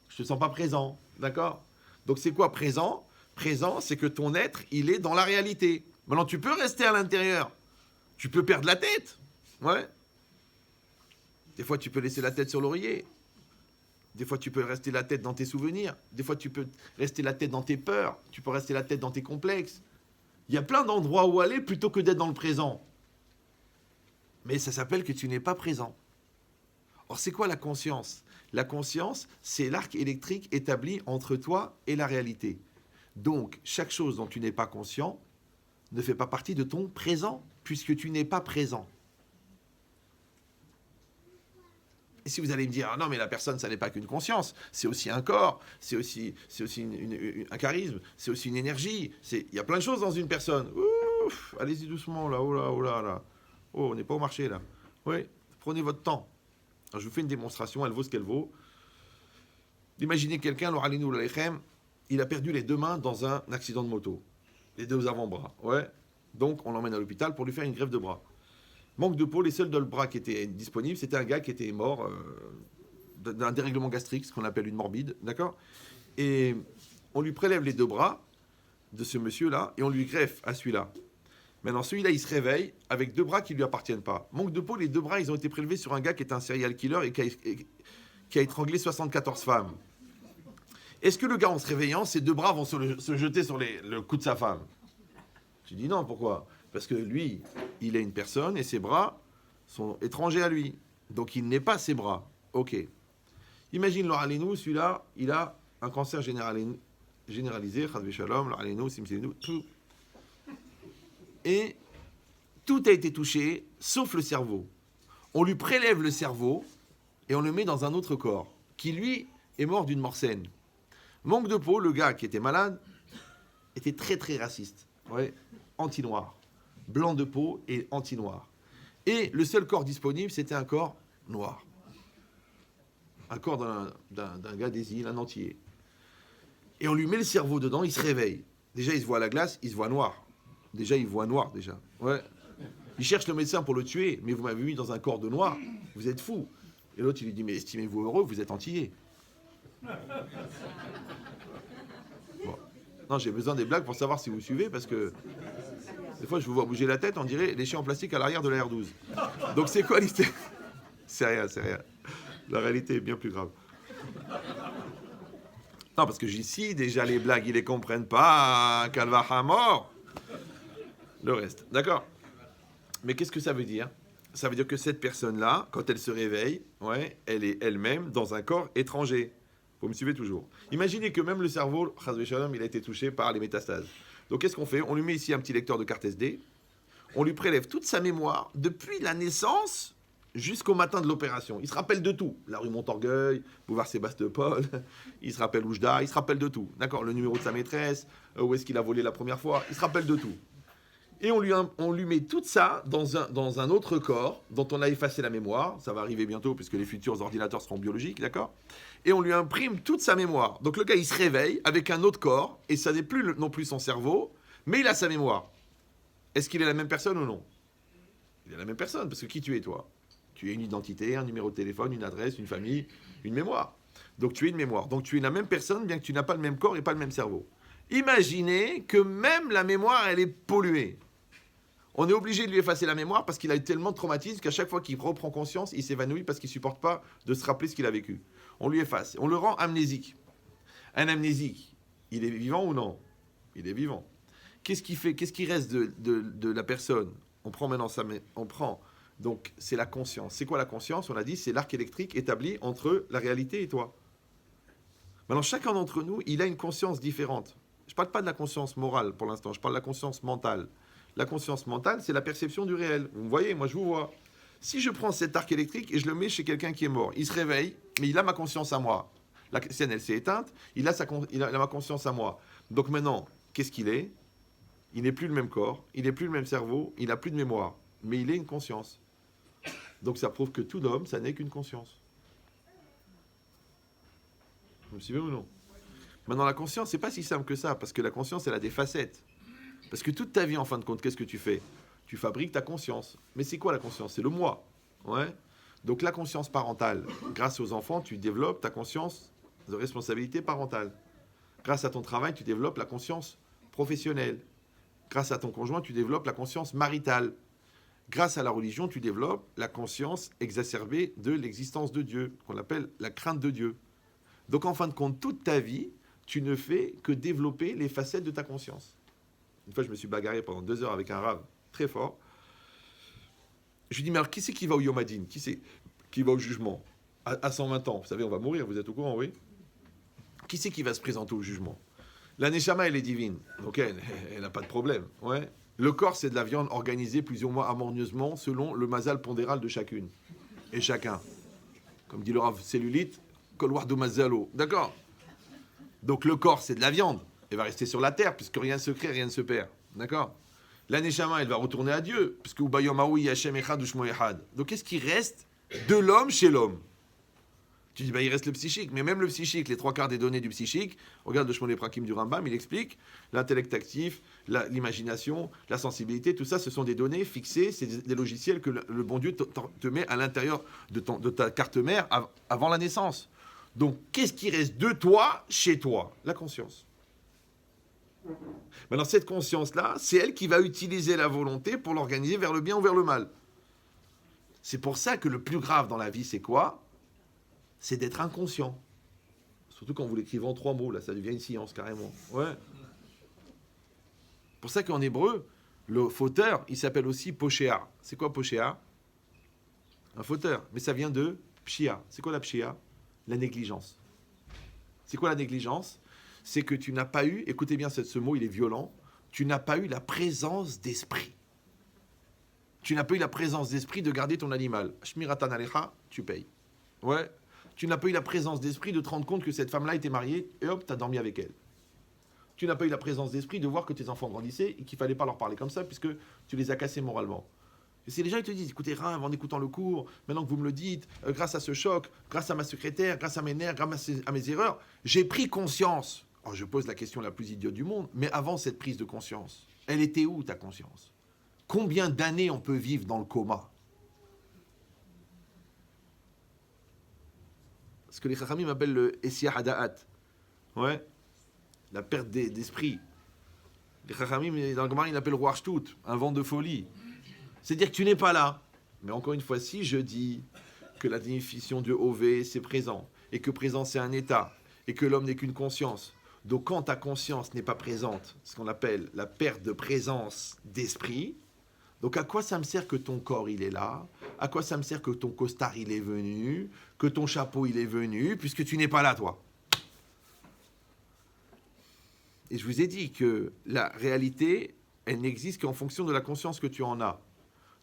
Je ne te sens pas présent. D'accord? Donc, c'est quoi présent? Présent, c'est que ton être, il est dans la réalité. Maintenant, tu peux rester à l'intérieur. Tu peux perdre la tête. Ouais. Des fois, tu peux laisser la tête sur l'oreiller. Des fois, tu peux rester la tête dans tes souvenirs. Des fois, tu peux rester la tête dans tes peurs. Tu peux rester la tête dans tes complexes. Il y a plein d'endroits où aller plutôt que d'être dans le présent. Mais ça s'appelle que tu n'es pas présent. Or, c'est quoi la conscience? La conscience, c'est l'arc électrique établi entre toi et la réalité. Donc, chaque chose dont tu n'es pas conscient ne fait pas partie de ton présent, puisque tu n'es pas présent. Et si vous allez me dire, ah non, mais la personne, ça n'est pas qu'une conscience, c'est aussi un corps, c'est aussi un charisme, c'est aussi une énergie, il y a plein de choses dans une personne. Ouf, allez-y doucement, là, oh là, oh là, là. Oh, on n'est pas au marché, là. Oui, prenez votre temps. Alors, je vous fais une démonstration, elle vaut ce qu'elle vaut. Imaginez quelqu'un, il a perdu les deux mains dans un accident de moto. Les deux avant-bras, ouais. Donc, on l'emmène à l'hôpital pour lui faire une greffe de bras. Manque de peau, les seuls bras qui étaient disponibles, c'était un gars qui était mort d'un dérèglement gastrique, ce qu'on appelle une morbide, d'accord? Et on lui prélève les deux bras de ce monsieur-là et on lui greffe à celui-là. Maintenant, celui-là, il se réveille avec deux bras qui ne lui appartiennent pas. Manque de peau, les deux bras, ils ont été prélevés sur un gars qui est un serial killer et qui a étranglé 74 femmes. Est-ce que le gars, en se réveillant, ses deux bras vont se jeter sur le cou de sa femme? Tu dis non, pourquoi? Parce que lui, il est une personne et ses bras sont étrangers à lui. Donc il n'est pas ses bras. Ok. Imagine Laura Lenou, celui-là, il a un cancer généralisé, Shalom, Laura Lenou, Simsenou, tout. Et tout a été touché, sauf le cerveau. On lui prélève le cerveau et on le met dans un autre corps, qui lui est mort d'une mort saine. Manque de peau, le gars qui était malade était très très raciste. Ouais, anti-noir. Blanc de peau et anti-noir. Et le seul corps disponible, c'était un corps noir. Un corps d'un gars des îles, un entier. Et on lui met le cerveau dedans, il se réveille. Déjà, il se voit à la glace, il se voit noir. Déjà, il voit noir, déjà. Ouais. Il cherche le médecin pour le tuer, mais vous m'avez mis dans un corps de noir, vous êtes fou. Et l'autre, il lui dit, mais estimez-vous heureux, vous êtes antillais. Bon. Non, j'ai besoin des blagues pour savoir si vous suivez, parce que des fois, je vous vois bouger la tête, on dirait les chiens en plastique à l'arrière de la R12. Donc, c'est quoi l'histoire? C'est rien, c'est rien. La réalité est bien plus grave. Non, parce que ici, déjà, les blagues, ils les comprennent pas. Calva à mort. Le reste, d'accord. Mais qu'est-ce que ça veut dire? Ça veut dire que cette personne-là, quand elle se réveille, ouais, elle est elle-même dans un corps étranger. Vous me suivez toujours? Imaginez que même le cerveau, il a été touché par les métastases. Donc qu'est-ce qu'on fait? On lui met ici un petit lecteur de carte SD. On lui prélève toute sa mémoire depuis la naissance jusqu'au matin de l'opération. Il se rappelle de tout. La rue Montorgueil, boulevard Sébastopol, il se rappelle Oujda, il se rappelle de tout. D'accord? Le numéro de sa maîtresse, où est-ce qu'il a volé la première fois, il se rappelle de tout. Et on lui met tout ça dans un autre corps dont on a effacé la mémoire. Ça va arriver bientôt puisque les futurs ordinateurs seront biologiques, d'accord? Et on lui imprime toute sa mémoire. Donc le gars, il se réveille avec un autre corps et ça n'est plus non plus son cerveau, mais il a sa mémoire. Est-ce qu'il est la même personne ou non? Il est la même personne parce que qui tu es, toi? Tu es une identité, un numéro de téléphone, une adresse, une famille, une mémoire. Donc tu es une mémoire. Donc tu es la même personne bien que tu n'as pas le même corps et pas le même cerveau. Imaginez que même la mémoire, elle est polluée. On est obligé de lui effacer la mémoire parce qu'il a eu tellement de traumatisme qu'à chaque fois qu'il reprend conscience, il s'évanouit parce qu'il ne supporte pas de se rappeler ce qu'il a vécu. On lui efface. On le rend amnésique. Un amnésique, il est vivant ou non? Il est vivant. Qu'est-ce qui fait? Qu'est-ce qui reste de la personne? On prend maintenant donc c'est la conscience. C'est quoi la conscience? On a dit c'est l'arc électrique établi entre la réalité et toi. Maintenant, chacun d'entre nous, il a une conscience différente. Je ne parle pas de la conscience morale pour l'instant, je parle de la conscience mentale. La conscience mentale, c'est la perception du réel. Vous me voyez, moi je vous vois. Si je prends cet arc électrique et je le mets chez quelqu'un qui est mort, il se réveille, mais il a ma conscience à moi. La sienne, elle s'est éteinte, il a ma conscience à moi. Donc maintenant, qu'est-ce qu'il est? Il n'est plus le même corps, il n'est plus le même cerveau, il n'a plus de mémoire. Mais il est une conscience. Donc ça prouve que tout homme, ça n'est qu'une conscience. Vous me suivez ou non? Maintenant, la conscience, c'est pas si simple que ça, parce que la conscience, elle a des facettes. Parce que toute ta vie, en fin de compte, qu'est-ce que tu fais? Tu fabriques ta conscience. Mais c'est quoi la conscience? C'est le moi. Ouais. Donc la conscience parentale, grâce aux enfants, tu développes ta conscience de responsabilité parentale. Grâce à ton travail, tu développes la conscience professionnelle. Grâce à ton conjoint, tu développes la conscience maritale. Grâce à la religion, tu développes la conscience exacerbée de l'existence de Dieu, qu'on appelle la crainte de Dieu. Donc en fin de compte, toute ta vie, tu ne fais que développer les facettes de ta conscience. Une fois, je me suis bagarré pendant 2 heures avec un rave très fort. Je lui dis, mais alors, qui c'est qui va au Yom Hadin? Qui c'est qui va au jugement à 120 ans? Vous savez, on va mourir, vous êtes au courant, oui? Qui c'est qui va se présenter au jugement? La Neshama, elle est divine, donc elle n'a pas de problème. Ouais. Le corps, c'est de la viande organisée plus ou moins harmonieusement selon le mazal pondéral de chacune et chacun. Comme dit le Rav, cellulite, kolwar do mazalo. D'accord. Donc le corps, c'est de la viande. Elle va rester sur la terre, puisque rien ne se crée, rien ne se perd. D'accord. La neshama, elle va retourner à Dieu, puisque ubayom Hashem echad ushmo echad. Donc qu'est-ce qui reste de l'homme chez l'homme? Tu dis, il reste le psychique. Mais même le psychique, les 3/4 des données du psychique, regarde le Shmon Prakim du Rambam, il explique l'intellect actif, l'imagination, la sensibilité, tout ça, ce sont des données fixées, c'est des logiciels que le bon Dieu te met à l'intérieur de ta carte mère avant la naissance. Donc, qu'est-ce qui reste de toi, chez toi? La conscience. Maintenant, cette conscience-là, c'est elle qui va utiliser la volonté pour l'organiser vers le bien ou vers le mal. C'est pour ça que le plus grave dans la vie, c'est quoi? C'est d'être inconscient. Surtout quand vous l'écrivez en 3 mots, là, ça devient une science carrément. Ouais. Pour ça qu'en hébreu, le fauteur, il s'appelle aussi poshéa. C'est quoi poshéa? Un fauteur. Mais ça vient de pshia. C'est quoi la pshia? La négligence. C'est quoi la négligence? C'est que tu n'as pas eu, écoutez bien ce mot, il est violent, tu n'as pas eu la présence d'esprit. Tu n'as pas eu la présence d'esprit de garder ton animal. Shmiratan alecha, tu payes. Ouais. Tu n'as pas eu la présence d'esprit de te rendre compte que cette femme-là était mariée et hop, tu as dormi avec elle. Tu n'as pas eu la présence d'esprit de voir que tes enfants grandissaient et qu'il ne fallait pas leur parler comme ça puisque tu les as cassés moralement. Et si les gens ils te disent, écoutez Rav, en écoutant le cours, maintenant que vous me le dites, grâce à ce choc, grâce à ma secrétaire, grâce à mes nerfs, grâce à mes erreurs, j'ai pris conscience. Alors je pose la question la plus idiote du monde, mais avant cette prise de conscience, elle était où ta conscience? Combien d'années on peut vivre dans le coma? Ce que les Chachamim appellent le Essiyah Hada'at. Ouais. La perte d'esprit. Les Chachamim, dans le Gemara, ils l'appellent Ruach Shtut, un vent de folie. C'est-à-dire que tu n'es pas là. Mais encore une fois, si je dis que la définition de OV, c'est présent, et que présent, c'est un état, et que l'homme n'est qu'une conscience. Donc quand ta conscience n'est pas présente, ce qu'on appelle la perte de présence d'esprit, donc à quoi ça me sert que ton corps il est là? À quoi ça me sert que ton costard il est venu? Que ton chapeau il est venu? Puisque tu n'es pas là toi. Et je vous ai dit que la réalité, elle n'existe qu'en fonction de la conscience que tu en as.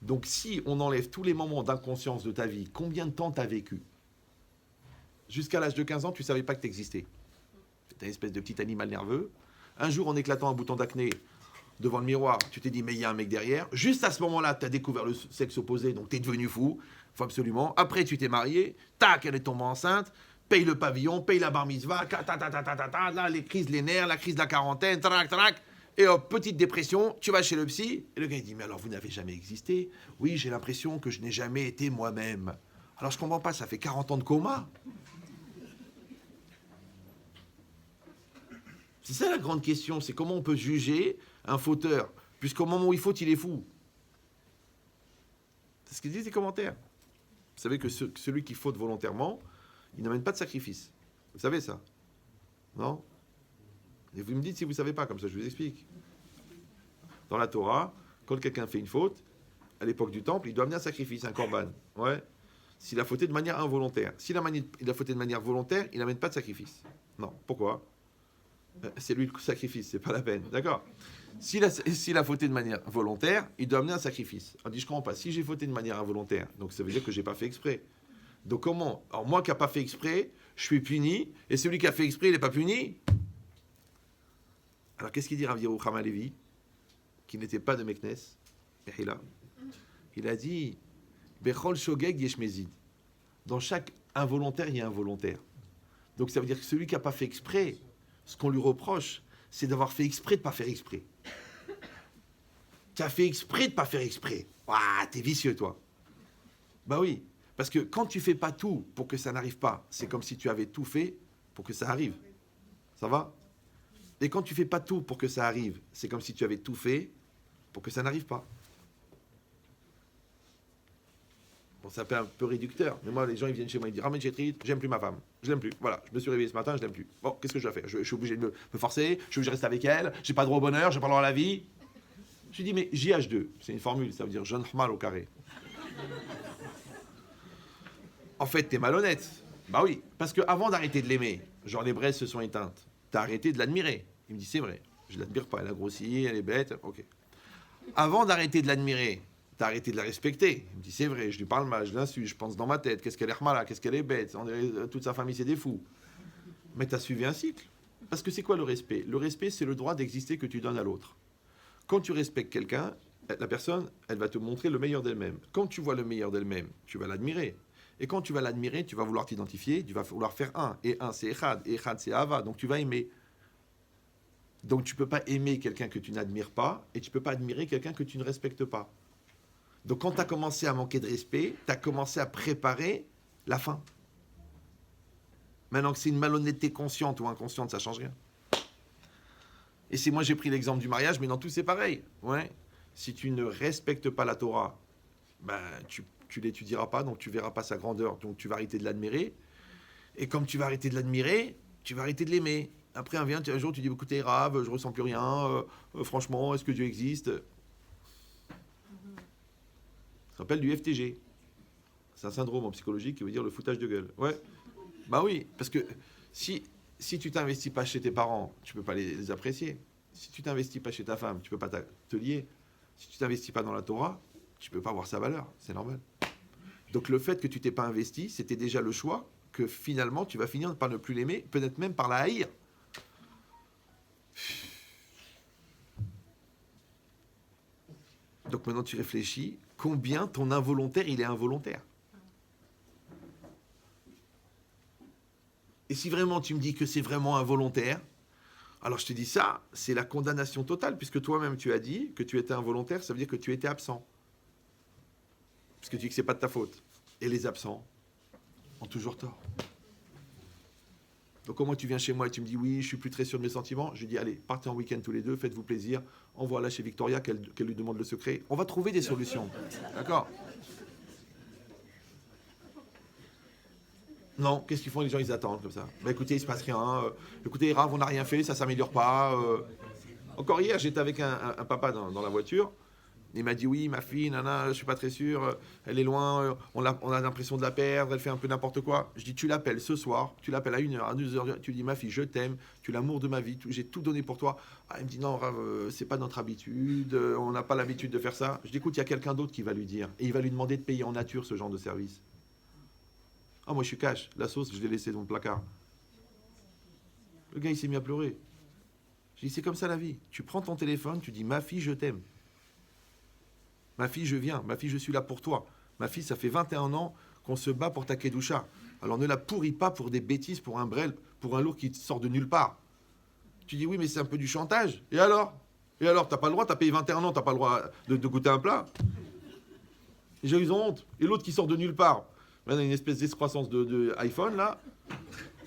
Donc si on enlève tous les moments d'inconscience de ta vie, combien de temps tu as vécu? Jusqu'à l'âge de 15 ans, tu ne savais pas que tu existais. Tu es une espèce de petit animal nerveux. Un jour, en éclatant un bouton d'acné, devant le miroir, tu t'es dit, mais il y a un mec derrière. Juste à ce moment-là, tu as découvert le sexe opposé, donc tu es devenu fou. Faut absolument. Après, tu t'es marié, tac, elle est tombée enceinte, paye le pavillon, paye la bar mitzvah, là, les crises, les nerfs, la crise de la quarantaine, trac, et hop, petite dépression, tu vas chez le psy, et le gars il dit, mais alors vous n'avez jamais existé? Oui, j'ai l'impression que je n'ai jamais été moi-même. Alors je comprends pas, ça fait 40 ans de coma. C'est ça la grande question, c'est comment on peut juger un fauteur, puisqu'au moment où il faute, il est fou. C'est ce qu'ils disent les commentaires. Vous savez que celui qui faute volontairement, il n'amène pas de sacrifice. Vous savez ça? Non? Et vous me dites si vous ne savez pas, comme ça je vous explique. Dans la Torah, quand quelqu'un fait une faute, à l'époque du temple, il doit amener un sacrifice, un korban. Ouais. S'il a fauté de manière involontaire. S'il a fauté de manière volontaire, il n'amène pas de sacrifice. Non. Pourquoi? C'est lui le sacrifice, c'est pas la peine. D'accord? S'il a fauté de manière volontaire, il doit amener un sacrifice. On dit, je comprends pas. Si j'ai fauté de manière involontaire, donc ça veut dire que j'ai pas fait exprès. Donc comment? Alors moi qui n'ai pas fait exprès, je suis puni, et celui qui a fait exprès, il n'est pas puni? Alors qu'est-ce qu'il dit Rav Yerucham Halevi, qui n'était pas de Meknes? Il a dit, Bechol Shogeg Yesh Mezid. Dans chaque involontaire, il y a un volontaire. Donc ça veut dire que celui qui n'a pas fait exprès, ce qu'on lui reproche, c'est d'avoir fait exprès de ne pas faire exprès. Tu as fait exprès de ne pas faire exprès. Ouah, t'es vicieux, toi. Bah oui, parce que quand tu fais pas tout pour que ça n'arrive pas, c'est comme si tu avais tout fait pour que ça arrive. Ça va? Et quand tu fais pas tout pour que ça arrive, c'est comme si tu avais tout fait pour que ça n'arrive pas. Bon, ça fait un peu réducteur, mais moi, les gens, ils viennent chez moi, ils disent « Ramen Chetrit, j'aime plus ma femme. Je l'aime plus. Voilà, je me suis réveillé ce matin, je l'aime plus. Bon, qu'est-ce que je dois faire? Je suis obligé de me forcer, je suis obligé de rester avec elle, j'ai pas droit au bonheur, j'ai pas droit à la vie. » Je lui dis « Mais JH2, c'est une formule, ça veut dire jeune mal au carré. » En fait, t'es malhonnête. Bah oui, parce qu'avant d'arrêter de l'aimer, genre les braises se sont éteintes, t'as arrêté de l'admirer. Il me dit « C'est vrai, je l'admire pas, elle a grossi, elle est bête, ok. » Avant d'arrêter de l'admirer, T'as arrêté de la respecter. Il me dit, c'est vrai, je lui parle mal, je l'insulte, je pense dans ma tête, qu'est-ce qu'elle est remala, qu'est-ce qu'elle est bête, toute sa famille c'est des fous. Mais t'as suivi un cycle. Parce que c'est quoi le respect? Le respect, c'est le droit d'exister que tu donnes à l'autre. Quand tu respectes quelqu'un, la personne, elle va te montrer le meilleur d'elle-même. Quand tu vois le meilleur d'elle-même, tu vas l'admirer. Et quand tu vas l'admirer, tu vas vouloir t'identifier, tu vas vouloir faire un. Et un, c'est Echad. Et Echad, c'est Ava. Donc tu vas aimer. Donc tu ne peux pas aimer quelqu'un que tu n'admires pas et tu ne peux pas admirer quelqu'un que tu ne respectes pas. Donc quand tu as commencé à manquer de respect, tu as commencé à préparer la fin. Maintenant que c'est une malhonnêteté consciente ou inconsciente, ça ne change rien. Et c'est moi j'ai pris l'exemple du mariage, mais dans tout c'est pareil. Ouais. Si tu ne respectes pas la Torah, ben, tu l'étudieras pas, donc tu verras pas sa grandeur, donc tu vas arrêter de l'admirer. Et comme tu vas arrêter de l'admirer, tu vas arrêter de l'aimer. Après un jour tu dis écoutez Rav, je ressens plus rien, franchement, est-ce que Dieu existe? Ça s'appelle du FTG. C'est un syndrome en psychologie qui veut dire le foutage de gueule. Ouais. Bah oui, parce que si tu t'investis pas chez tes parents, tu peux pas les apprécier. Si tu t'investis pas chez ta femme, tu peux pas te lier. Si tu t'investis pas dans la Torah, tu peux pas voir sa valeur. C'est normal. Donc le fait que tu t'es pas investi, c'était déjà le choix que finalement tu vas finir par ne plus l'aimer, peut-être même par la haïr. Donc maintenant tu réfléchis, combien ton involontaire, il est involontaire. Et si vraiment tu me dis que c'est vraiment involontaire, alors je te dis ça, c'est la condamnation totale, puisque toi-même tu as dit que tu étais involontaire, ça veut dire que tu étais absent. Puisque tu dis que c'est pas de ta faute. Et les absents ont toujours tort. Donc comment tu viens chez moi et tu me dis oui, je suis plus très sûr de mes sentiments, je dis allez, partez en week-end tous les deux, faites-vous plaisir, envoie-la chez Victoria, qu'elle lui demande le secret. On va trouver des solutions. D'accord? Non, qu'est-ce qu'ils font les gens? Ils attendent comme ça. Bah écoutez, il se passe rien. Écoutez, Rav, on n'a rien fait, ça s'améliore pas. Encore hier, j'étais avec un papa dans la voiture. Il m'a dit oui, ma fille, nana, je suis pas très sûr, elle est loin, on a l'impression de la perdre, elle fait un peu n'importe quoi. Je dis tu l'appelles ce soir, tu l'appelles à 1h, à 2h, tu dis ma fille, je t'aime, tu es l'amour de ma vie, j'ai tout donné pour toi. Ah, il me dit non, Rav, c'est pas notre habitude, on n'a pas l'habitude de faire ça. Je dis écoute, il y a quelqu'un d'autre qui va lui dire et il va lui demander de payer en nature ce genre de service. Ah, moi je suis cash, la sauce, je l'ai laissée dans le placard. Le gars il s'est mis à pleurer. Je dis c'est comme ça la vie. Tu prends ton téléphone, tu dis ma fille, je t'aime. Ma fille, je viens. Ma fille, je suis là pour toi. Ma fille, ça fait 21 ans qu'on se bat pour ta kedusha. Alors ne la pourris pas pour des bêtises, pour un brel, pour un lourd qui sort de nulle part. Tu dis oui, mais c'est un peu du chantage. Et alors, t'as pas le droit, t'as payé 21 ans, t'as pas le droit de goûter un plat. Déjà, ils ont honte. Et l'autre qui sort de nulle part. Maintenant, une espèce d'escroissance de iPhone, là.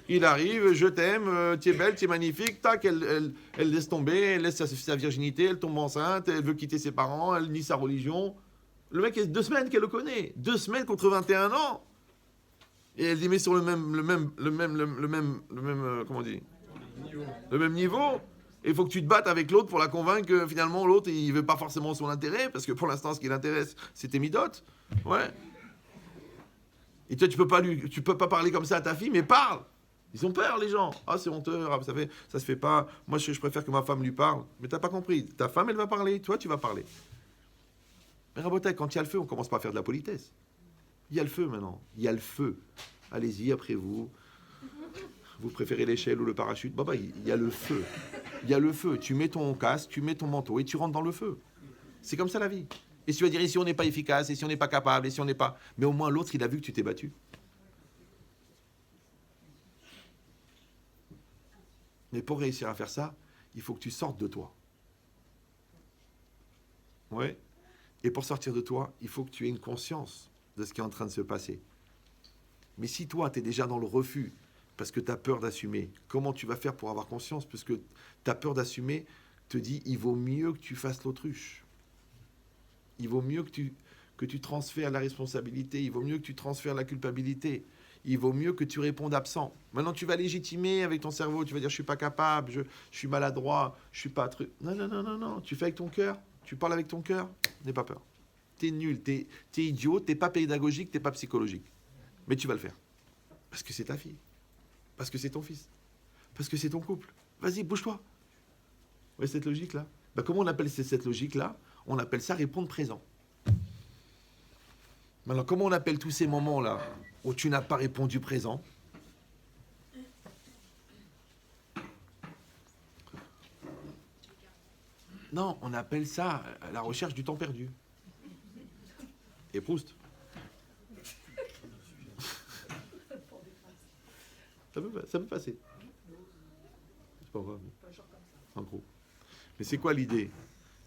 Il arrive, je t'aime, tu es belle, tu es magnifique, tac, elle laisse tomber, elle laisse sa virginité, elle tombe enceinte, elle veut quitter ses parents, elle nie sa religion. Le mec, il 2 semaines qu'elle le connaît, 2 semaines contre 21 ans. Et elle les met sur le même comment on dit, le même niveau. Et il faut que tu te battes avec l'autre pour la convaincre que finalement l'autre, il veut pas forcément son intérêt, parce que pour l'instant, ce qui l'intéresse, c'est tes midotes. Ouais. Et toi, tu peux pas parler comme ça à ta fille, mais parle. Ils ont peur, les gens. Ah, c'est honteux, ça se fait pas. Moi, je préfère que ma femme lui parle. Mais t'as pas compris. Ta femme, elle va parler. Toi, tu vas parler. Mais Rabotai, quand il y a le feu, on commence pas à faire de la politesse. Il y a le feu maintenant. Il y a le feu. Allez-y, après vous. Vous préférez l'échelle ou le parachute? Bah, il y a le feu. Il y a le feu. Tu mets ton casque, tu mets ton manteau et tu rentres dans le feu. C'est comme ça la vie. Et si tu vas dire, et si on n'est pas efficace, et si on n'est pas capable, et si on n'est pas... Mais au moins, l'autre, il a vu que tu t'es battu. Mais pour réussir à faire ça, il faut que tu sortes de toi. Ouais. Et pour sortir de toi, il faut que tu aies une conscience de ce qui est en train de se passer. Mais si toi, tu es déjà dans le refus, parce que tu as peur d'assumer, comment tu vas faire pour avoir conscience? Parce que tu as peur d'assumer, te dit, il vaut mieux que tu fasses l'autruche. Il vaut mieux que tu transfères la responsabilité, il vaut mieux que tu transfères la culpabilité. Il vaut mieux que tu répondes absent. Maintenant, tu vas légitimer avec ton cerveau. Tu vas dire, je suis pas capable, je suis maladroit, je suis pas truc. Non. Tu fais avec ton cœur. Tu parles avec ton cœur. N'aie pas peur. T'es nul, t'es idiot, t'es pas pédagogique, t'es pas psychologique. Mais tu vas le faire. Parce que c'est ta fille. Parce que c'est ton fils. Parce que c'est ton couple. Vas-y, bouge-toi. Vous voyez cette logique-là? Comment on appelle cette logique-là? On appelle ça répondre présent. Maintenant, comment on appelle tous ces moments-là où tu n'as pas répondu présent? Non, on appelle ça la recherche du temps perdu. Et Proust. Ça peut passer. C'est pas grave. En gros. Mais c'est quoi l'idée?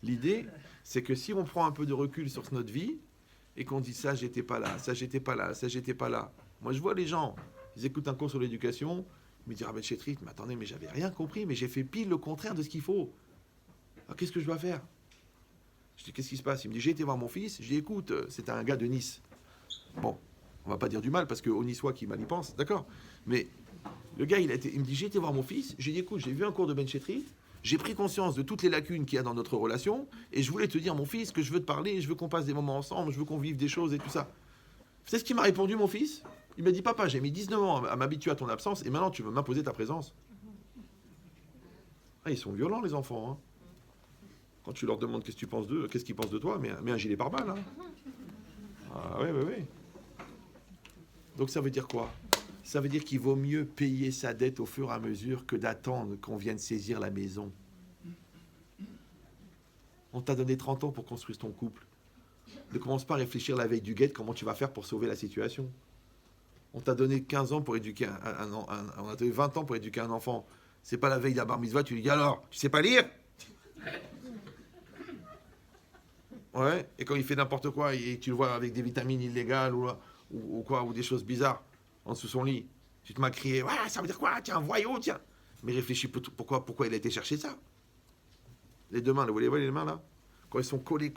L'idée, c'est que si on prend un peu de recul sur notre vie et qu'on dit ça, j'étais pas là, ça, j'étais pas là, ça, j'étais pas là. Moi, je vois les gens, ils écoutent un cours sur l'éducation, ils me disent, ah ben Chétrit, mais attendez, mais j'avais rien compris, mais j'ai fait pile le contraire de ce qu'il faut. Alors, qu'est-ce que je dois faire? Je dis, qu'est-ce qui se passe? Il me dit, j'ai été voir mon fils, je dis, écoute, c'est un gars de Nice. Bon, on va pas dire du mal, parce qu'au Niçois qui mal y pense, d'accord? Mais le gars, il me dit, j'ai été voir mon fils, j'ai dit, écoute, j'ai vu un cours de Ben Chétrit, j'ai pris conscience de toutes les lacunes qu'il y a dans notre relation, et je voulais te dire, mon fils, que je veux te parler, je veux qu'on passe des moments ensemble, je veux qu'on vive des choses et tout ça. C'est ce qu'il m'a répondu, mon fils? Il m'a dit, papa, j'ai mis 19 ans à m'habituer à ton absence, et maintenant tu veux m'imposer ta présence. Ah, ils sont violents, les enfants. Hein. Quand tu leur demandes qu'est-ce que tu penses d'eux, qu'est-ce qu'ils pensent de toi, mais un gilet pare-balles. Hein. Ah oui. Donc ça veut dire quoi? Ça veut dire qu'il vaut mieux payer sa dette au fur et à mesure que d'attendre qu'on vienne saisir la maison. On t'a donné 30 ans pour construire ton couple. Ne commence pas à réfléchir la veille du guet comment tu vas faire pour sauver la situation. On t'a donné 15 ans pour éduquer on a donné 20 ans pour éduquer un enfant. C'est pas la veille de la bar mitzvah, tu lui dis alors, tu sais pas lire? Ouais, et quand il fait n'importe quoi, et tu le vois avec des vitamines illégales ou quoi, ou des choses bizarres en dessous de son lit, tu te m'as crié, ouais, ça veut dire quoi? Tiens, voyou, tiens. Mais réfléchis pourquoi il a été chercher ça. Les deux mains, vous les voyez les mains là? Quand ils sont collés,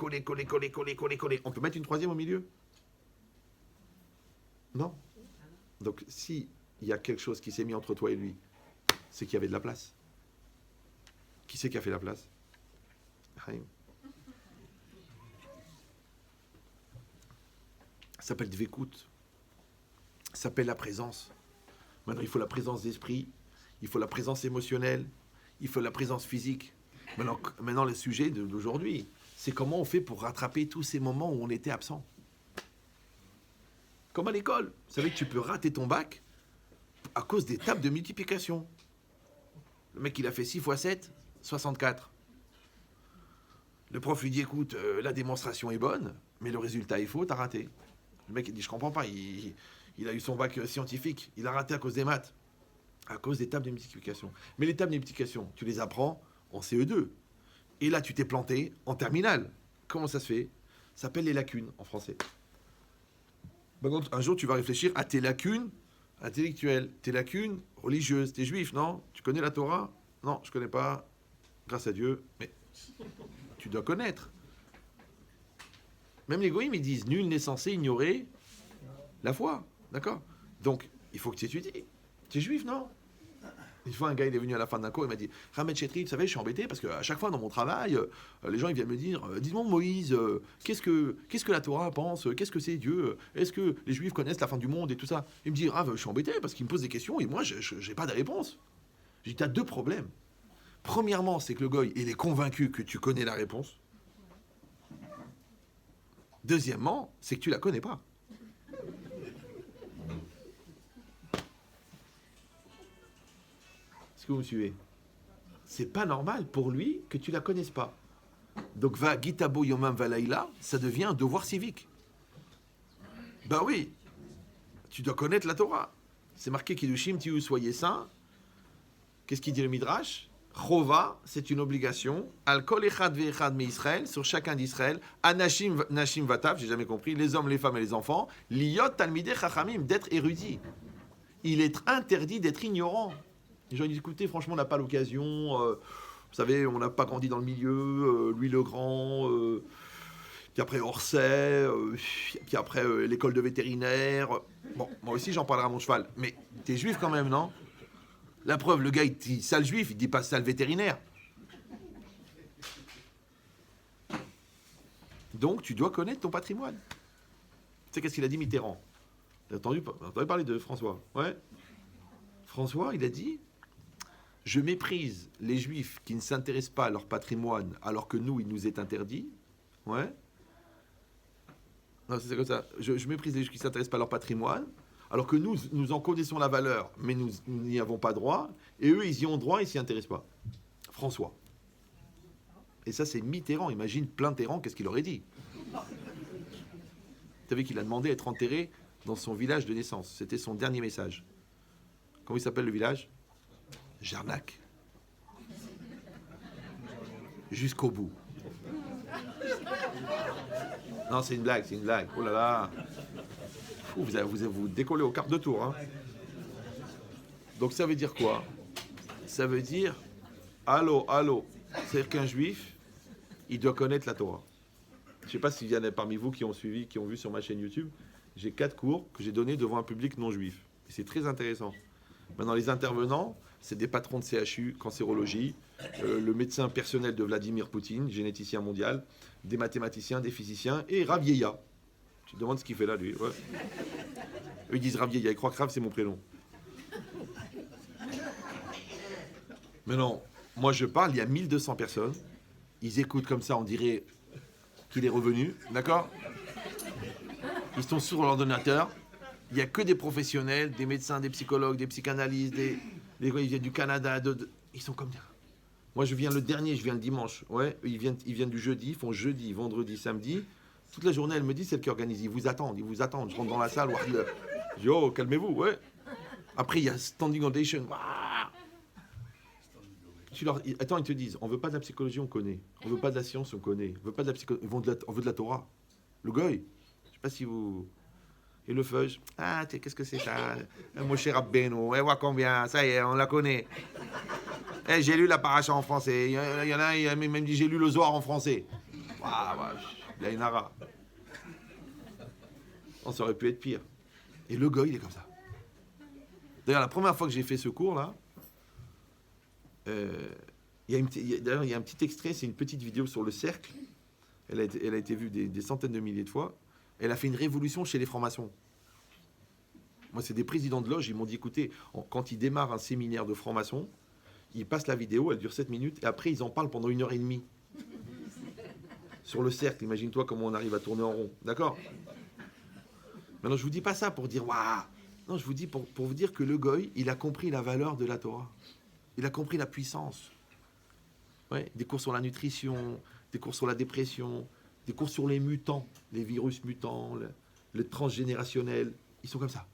on peut mettre une troisième au milieu? Non. Donc si il y a quelque chose qui s'est mis entre toi et lui, c'est qu'il y avait de la place. Qui c'est qui a fait la place? Rien. Ça s'appelle dvékout. Ça s'appelle la présence. Maintenant, il faut la présence d'esprit, il faut la présence émotionnelle, il faut la présence physique. Maintenant le sujet d'aujourd'hui, c'est comment on fait pour rattraper tous ces moments où on était absent. Comme à l'école. Vous savez que tu peux rater ton bac à cause des tables de multiplication. Le mec, il a fait 6 x 7, 64. Le prof lui dit, écoute, la démonstration est bonne, mais le résultat est faux, t'as raté. Le mec, il dit, je comprends pas, il a eu son bac scientifique, il a raté à cause des maths, à cause des tables de multiplication. Mais les tables de multiplication, tu les apprends en CE2. Et là, tu t'es planté en terminale. Comment ça se fait? Ça s'appelle les lacunes en français. Donc, un jour, tu vas réfléchir à tes lacunes intellectuelles, tes lacunes religieuses. T'es juif, non? Tu connais la Torah? Non, je connais pas. Grâce à Dieu. Mais tu dois connaître. Même les goïms, ils disent, nul n'est censé ignorer la foi. D'accord? Donc, il faut que tu étudies. Tu es juif, non? Une fois, un gars, il est venu à la fin d'un cours, il m'a dit, Ramed Chetri, vous savez, je suis embêté parce qu'à chaque fois dans mon travail, les gens ils viennent me dire, dis-moi Moïse, qu'est-ce que la Torah pense? Qu'est-ce que c'est Dieu? Est-ce que les Juifs connaissent la fin du monde et tout ça? Il me dit, je suis embêté parce qu'il me pose des questions et moi, je n'ai pas de réponse. J'ai dit, tu as deux problèmes. Premièrement, c'est que le goy, il est convaincu que tu connais la réponse. Deuxièmement, c'est que tu la connais pas. Est-ce que vous me suivez? C'est pas normal pour lui que tu la connaisses pas. Donc va Gitabo Yomam Valaïla, ça devient un devoir civique. Ben oui, tu dois connaître la Torah. C'est marqué Kiddushim Tiou, soyez saints. Qu'est-ce qu'il dit le Midrash? Chova, c'est une obligation. Al kol echad ve'echad me Israël, sur chacun d'Israël. Anashim nashim vatav, j'ai jamais compris. Les hommes, les femmes et les enfants. Liyot talmidei chachamim, d'être érudit. Il est interdit d'être ignorant. Les gens disent, écoutez, franchement, on n'a pas l'occasion. Vous savez, on n'a pas grandi dans le milieu. Lui, le grand. Puis après, Orsay. Puis après, l'école de vétérinaire. Bon, moi aussi, j'en parlerai à mon cheval. Mais t'es juif quand même, non? La preuve, le gars, il dit sale juif, il dit pas sale vétérinaire. Donc, tu dois connaître ton patrimoine. Tu sais qu'est-ce qu'il a dit Mitterrand? T'as entendu parler de François? Ouais. François, il a dit, je méprise les juifs qui ne s'intéressent pas à leur patrimoine alors que nous, il nous est interdit. Ouais. Non, c'est comme ça. Je méprise les juifs qui ne s'intéressent pas à leur patrimoine, alors que nous en connaissons la valeur, mais nous n'y avons pas droit, et eux, ils y ont droit, ils ne s'y intéressent pas. François. Et ça, c'est Mitterrand. Imagine plein Terran, qu'est-ce qu'il aurait dit? Vous savez qu'il a demandé à être enterré dans son village de naissance. C'était son dernier message. Comment il s'appelle le village? Jarnac. Jusqu'au bout. Non, c'est une blague, c'est une blague. Oh là là. Fou, vous décollez au quart de tour. Hein. Donc ça veut dire quoi? Ça veut dire, allô. C'est-à-dire qu'un juif, il doit connaître la Torah. Je ne sais pas s'il y en a parmi vous qui ont suivi, qui ont vu sur ma chaîne YouTube. J'ai 4 cours que j'ai donnés devant un public non juif. Et c'est très intéressant. Maintenant, les intervenants, c'est des patrons de CHU, cancérologie, le médecin personnel de Vladimir Poutine, généticien mondial, des mathématiciens, des physiciens, et Rav Yeya. Tu te demandes ce qu'il fait là, lui. Ouais. Eux, ils disent Rav Yeya, ils croient que Rav, c'est mon prénom. Mais non, moi je parle, il y a 1200 personnes. Ils écoutent comme ça, on dirait qu'il est revenu, d'accord? Ils sont sur l'ordinateur. Il n'y a que des professionnels, des médecins, des psychologues, des psychanalystes, ils viennent du Canada, ils sont comme ça. Moi, je viens le dernier, je viens le dimanche. Ouais, ils viennent du jeudi, ils font jeudi, vendredi, samedi. Toute la journée, elle me dit, c'est elle qui organise. Ils vous attendent. Je rentre dans la salle, je dis, oh, calmez-vous, ouais. Après, il y a Standing Ovation. Attends, ils te disent, on veut pas de la psychologie, on connaît. On veut pas de la science, on connaît. On veut pas de la psychologie, on veut de la Torah. Le goy, je sais pas si vous... Et le feuge, qu'est-ce que c'est ça? Mon cher Rabbeinu, vois combien, ça y est, on la connaît. J'ai lu la paracha en français. Il y en a, il même dit, j'ai lu le Zohar en français. Il a une ara. On aurait pu être pire. Et le goy, il est comme ça. D'ailleurs, la première fois que j'ai fait ce cours-là, il y a un petit extrait, c'est une petite vidéo sur le cercle. Elle a été vue des centaines de milliers de fois. Elle a fait une révolution chez les francs-maçons. Moi, c'est des présidents de loge, ils m'ont dit, écoutez, quand ils démarrent un séminaire de francs-maçons, ils passent la vidéo, elle dure 7 minutes, et après, ils en parlent pendant 1h30. Sur le cercle, imagine-toi comment on arrive à tourner en rond. D'accord? Maintenant, je vous dis pas ça pour dire, waouh. Non, je vous dis pour vous dire que le goy, il a compris la valeur de la Torah. Il a compris la puissance. Ouais, des cours sur la nutrition, des cours sur la dépression, des cours sur les mutants, les virus mutants, le transgénérationnel. Ils sont comme ça.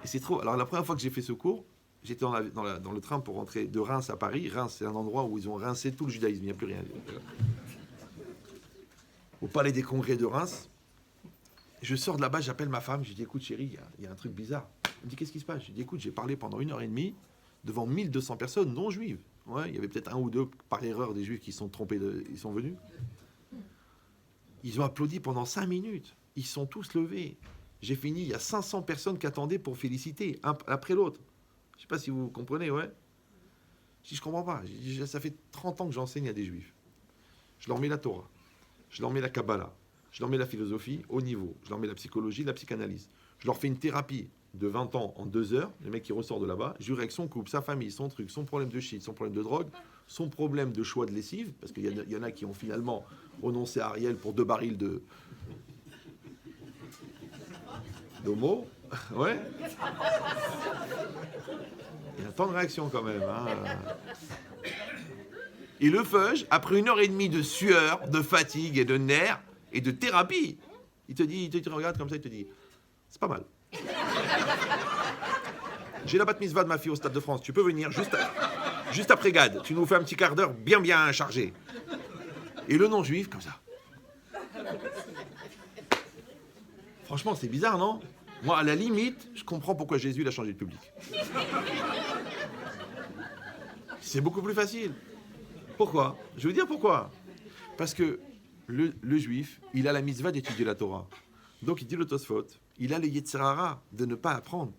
Et c'est trop. Alors, la première fois que j'ai fait ce cours, j'étais dans le train pour rentrer de Reims à Paris. Reims, c'est un endroit où ils ont rincé tout le judaïsme. Il n'y a plus rien. Au palais des congrès de Reims. Je sors de là-bas, j'appelle ma femme. Je dis, écoute, chérie, il y a un truc bizarre. Elle me dit, qu'est-ce qui se passe? Je dis, écoute, j'ai parlé pendant 1h30 devant 1200 personnes non juives. Ouais, il y avait peut-être un ou deux, par erreur, des juifs qui se sont trompés, ils sont venus. Ils ont applaudi pendant 5 minutes. Ils sont tous levés. J'ai fini, il y a 500 personnes qui attendaient pour féliciter, un après l'autre. Je ne sais pas si vous comprenez, ouais. Je dis, je comprends pas. Ça fait 30 ans que j'enseigne à des juifs. Je leur mets la Torah. Je leur mets la Kabbalah. Je leur mets la philosophie au niveau. Je leur mets la psychologie, la psychanalyse. Je leur fais une thérapie de 20 ans en 2 heures. Le mec qui ressort de là-bas, jure avec son couple, sa famille, son truc, son problème de shit, son problème de drogue, son problème de choix de lessive, parce qu'il y en a qui ont finalement renoncé à Ariel pour 2 barils d'homo. Ouais. Il y a tant de réactions quand même. Hein. Et le feuge, après 1h30 de sueur, de fatigue et de nerfs et de thérapie, il te regarde comme ça, il te dit, c'est pas mal. J'ai la bat mitzvah de ma fille au Stade de France. Tu peux venir juste après Gad. Tu nous fais un petit quart d'heure bien chargé. Et le non-juif, comme ça. Franchement, c'est bizarre, non? Moi, à la limite, je comprends pourquoi Jésus a changé de public. C'est beaucoup plus facile. Pourquoi? Je veux dire pourquoi. Parce que le juif, il a la mitzvah d'étudier la Torah. Donc il dit le Tosfot, il a le Yetzer Hara de ne pas apprendre.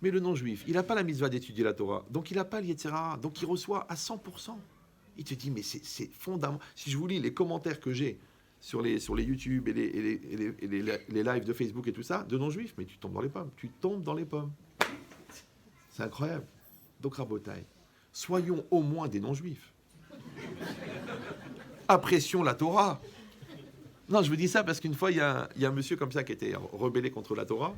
Mais le non-juif, il n'a pas la mitzvah d'étudier la Torah. Donc il n'a pas le Yetzer Hara. Donc il reçoit à 100%. Il te dit, mais c'est fondamental. Si je vous lis les commentaires que j'ai sur les YouTube et les lives de Facebook et tout ça, de non-juifs, mais tu tombes dans les pommes. Tu tombes dans les pommes. C'est incroyable. Donc Rabotai, soyons au moins des non-juifs. Apprécions la Torah. Non, je vous dis ça parce qu'une fois, il y a un monsieur comme ça qui était rebellé contre la Torah.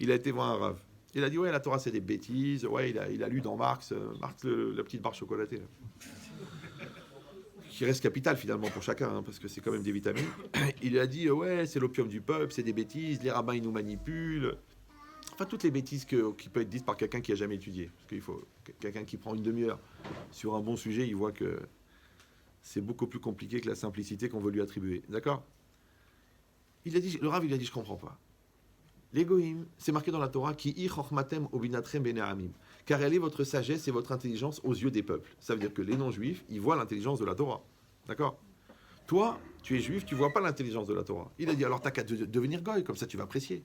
Il a été voir un rave. Il a dit, ouais, la Torah, c'est des bêtises. Ouais, il a lu dans Marx, la petite barre chocolatée. Là. Qui reste capital finalement pour chacun, hein, parce que c'est quand même des vitamines. Il a dit, ouais, c'est l'opium du peuple, c'est des bêtises, les rabbins, ils nous manipulent. Enfin, toutes les bêtises qui peuvent être dites par quelqu'un qui n'a jamais étudié. Parce qu'il faut quelqu'un qui prend une demi-heure sur un bon sujet, il voit que c'est beaucoup plus compliqué que la simplicité qu'on veut lui attribuer. D'accord ? Le Rav, il a dit, je comprends pas. L'égoïme, c'est marqué dans la Torah, qui i chochmatem obinatrem bene'amim. Car elle est votre sagesse et votre intelligence aux yeux des peuples. Ça veut dire que les non-juifs, ils voient l'intelligence de la Torah. D'accord ? Toi, tu es juif, tu vois pas l'intelligence de la Torah. Il a dit, alors t'as qu'à devenir goy, comme ça tu vas apprécier.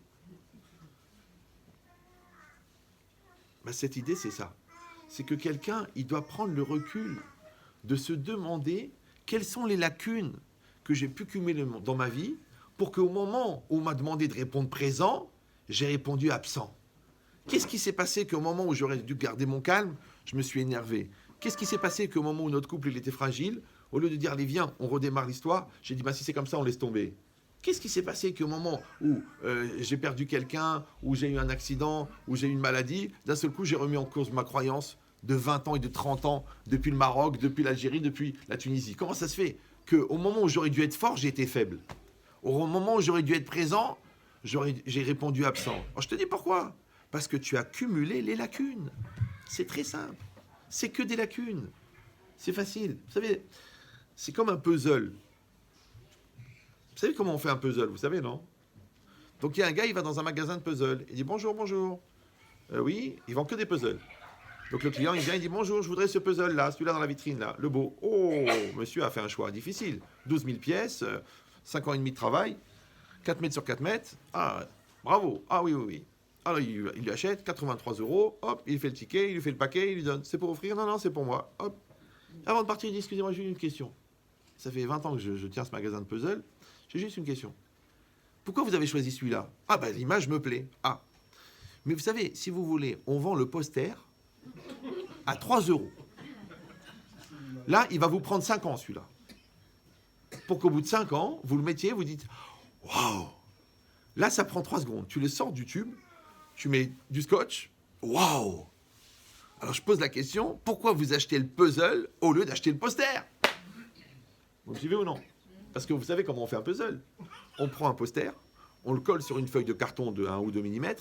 Ben, cette idée, c'est ça. C'est que quelqu'un, il doit prendre le recul de se demander quelles sont les lacunes que j'ai pu cumuler dans ma vie pour qu'au moment où on m'a demandé de répondre présent, j'ai répondu absent. Qu'est-ce qui s'est passé qu'au moment où j'aurais dû garder mon calme, je me suis énervé ? Qu'est-ce qui s'est passé qu'au moment où notre couple il était fragile, au lieu de dire, allez viens, on redémarre l'histoire, j'ai dit, bah, si c'est comme ça, on laisse tomber. Qu'est-ce qui s'est passé qu'au moment où j'ai perdu quelqu'un, où j'ai eu un accident, où j'ai eu une maladie, d'un seul coup, j'ai remis en cause ma croyance de 20 ans et de 30 ans, depuis le Maroc, depuis l'Algérie, depuis la Tunisie. Comment ça se fait qu'au moment où j'aurais dû être fort, j'ai été faible ? Au moment où j'aurais dû être présent, j'ai répondu absent. Alors, je te dis pourquoi ? Parce que tu as cumulé les lacunes. C'est très simple. C'est que des lacunes. C'est facile. Vous savez, c'est comme un puzzle. Vous savez comment on fait un puzzle, vous savez, non ? Donc il y a un gars, il va dans un magasin de puzzles. Il dit bonjour, bonjour. Oui, ils vendent que des puzzles. Donc le client, il vient, il dit bonjour, je voudrais ce puzzle-là, celui-là dans la vitrine, là, le beau. Oh, monsieur a fait un choix difficile. 12 000 pièces, 5 ans et demi de travail, 4 mètres sur 4 mètres. Ah, bravo. Ah oui, oui, oui. Alors il lui achète 83 €. Hop, il fait le ticket, il lui fait le paquet, il lui donne. C'est pour offrir ? Non, non, c'est pour moi. Hop. Avant de partir, il dit excusez-moi, j'ai une question. Ça fait 20 ans que je tiens ce magasin de puzzle. J'ai juste une question. Pourquoi vous avez choisi celui-là ? Ah ben l'image me plaît. Ah. Mais vous savez, si vous voulez, on vend le poster à 3 €. Là, il va vous prendre 5 ans celui-là. Pour qu'au bout de 5 ans, vous le mettiez, vous dites waouh. Là, ça prend 3 secondes. Tu le sors du tube, tu mets du scotch. Waouh. Alors je pose la question, pourquoi vous achetez le puzzle au lieu d'acheter le poster ? Vous me suivez ou non ? Parce que vous savez comment on fait un puzzle. On prend un poster, on le colle sur une feuille de carton de 1 ou 2 mm,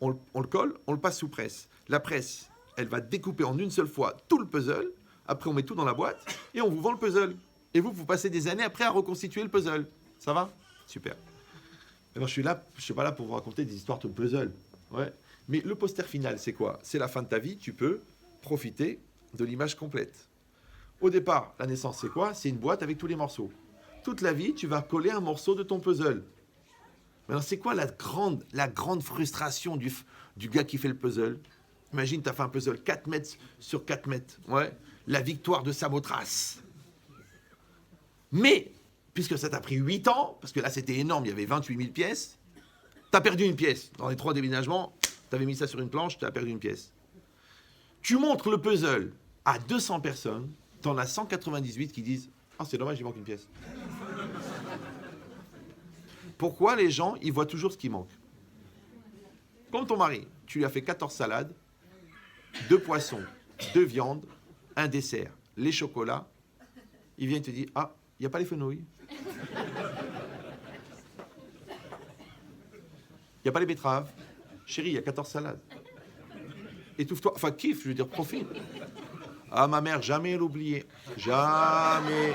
on le colle, on le passe sous presse. La presse, elle va découper en une seule fois tout le puzzle, après on met tout dans la boîte, et on vous vend le puzzle. Et vous passez des années après à reconstituer le puzzle. Ça va ? Super. Alors je suis pas là pour vous raconter des histoires de puzzle. Ouais. Mais le poster final, c'est quoi ? C'est la fin de ta vie, tu peux profiter de l'image complète. Au départ, la naissance, c'est quoi ? C'est une boîte avec tous les morceaux. Toute la vie, tu vas coller un morceau de ton puzzle. Maintenant, c'est quoi la grande frustration du gars qui fait le puzzle ? Imagine, tu as fait un puzzle 4 mètres sur 4 mètres. Ouais. La victoire de Samothrace. Mais, puisque ça t'a pris 8 ans, parce que là, c'était énorme, il y avait 28 000 pièces, tu as perdu une pièce. Dans les 3 déménagements, tu avais mis ça sur une planche, tu as perdu une pièce. Tu montres le puzzle à 200 personnes, tu en as 198 qui disent « Ah, c'est dommage, il manque une pièce. » Pourquoi les gens, ils voient toujours ce qui manque ? Comme ton mari, tu lui as fait 14 salades, 2 poissons, 2 viandes, un dessert, les chocolats. Il vient et te dit « Ah, il n'y a pas les fenouilles. Il n'y a pas les betteraves. Chérie, il y a 14 salades. Étouffe-toi. Enfin, kiffe, je veux dire, profite. Ah, ma mère, jamais elle oubliait. Jamais.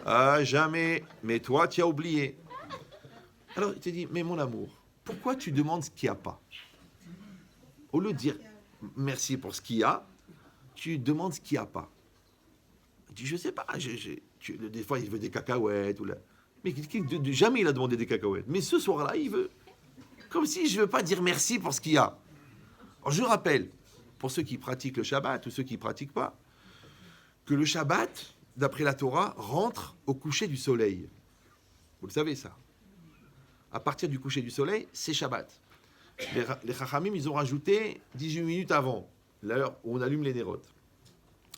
Ah, jamais. Mais toi, tu as oublié. » Alors, il te dit, mais mon amour, pourquoi tu demandes ce qu'il n'y a pas ? Au lieu de dire merci pour ce qu'il y a, tu demandes ce qu'il n'y a pas. Il dit, je ne sais pas. Des fois, il veut des cacahuètes. Mais jamais il a demandé des cacahuètes. Mais ce soir-là, il veut. Comme si je ne veux pas dire merci pour ce qu'il y a. Alors, je rappelle, pour ceux qui pratiquent le Shabbat ou ceux qui ne pratiquent pas, que le Shabbat, d'après la Torah, rentre au coucher du soleil. Vous le savez, ça. À partir du coucher du soleil, c'est Shabbat. Les Chachamim, ils ont rajouté 18 minutes avant, l'heure où on allume les nérotes.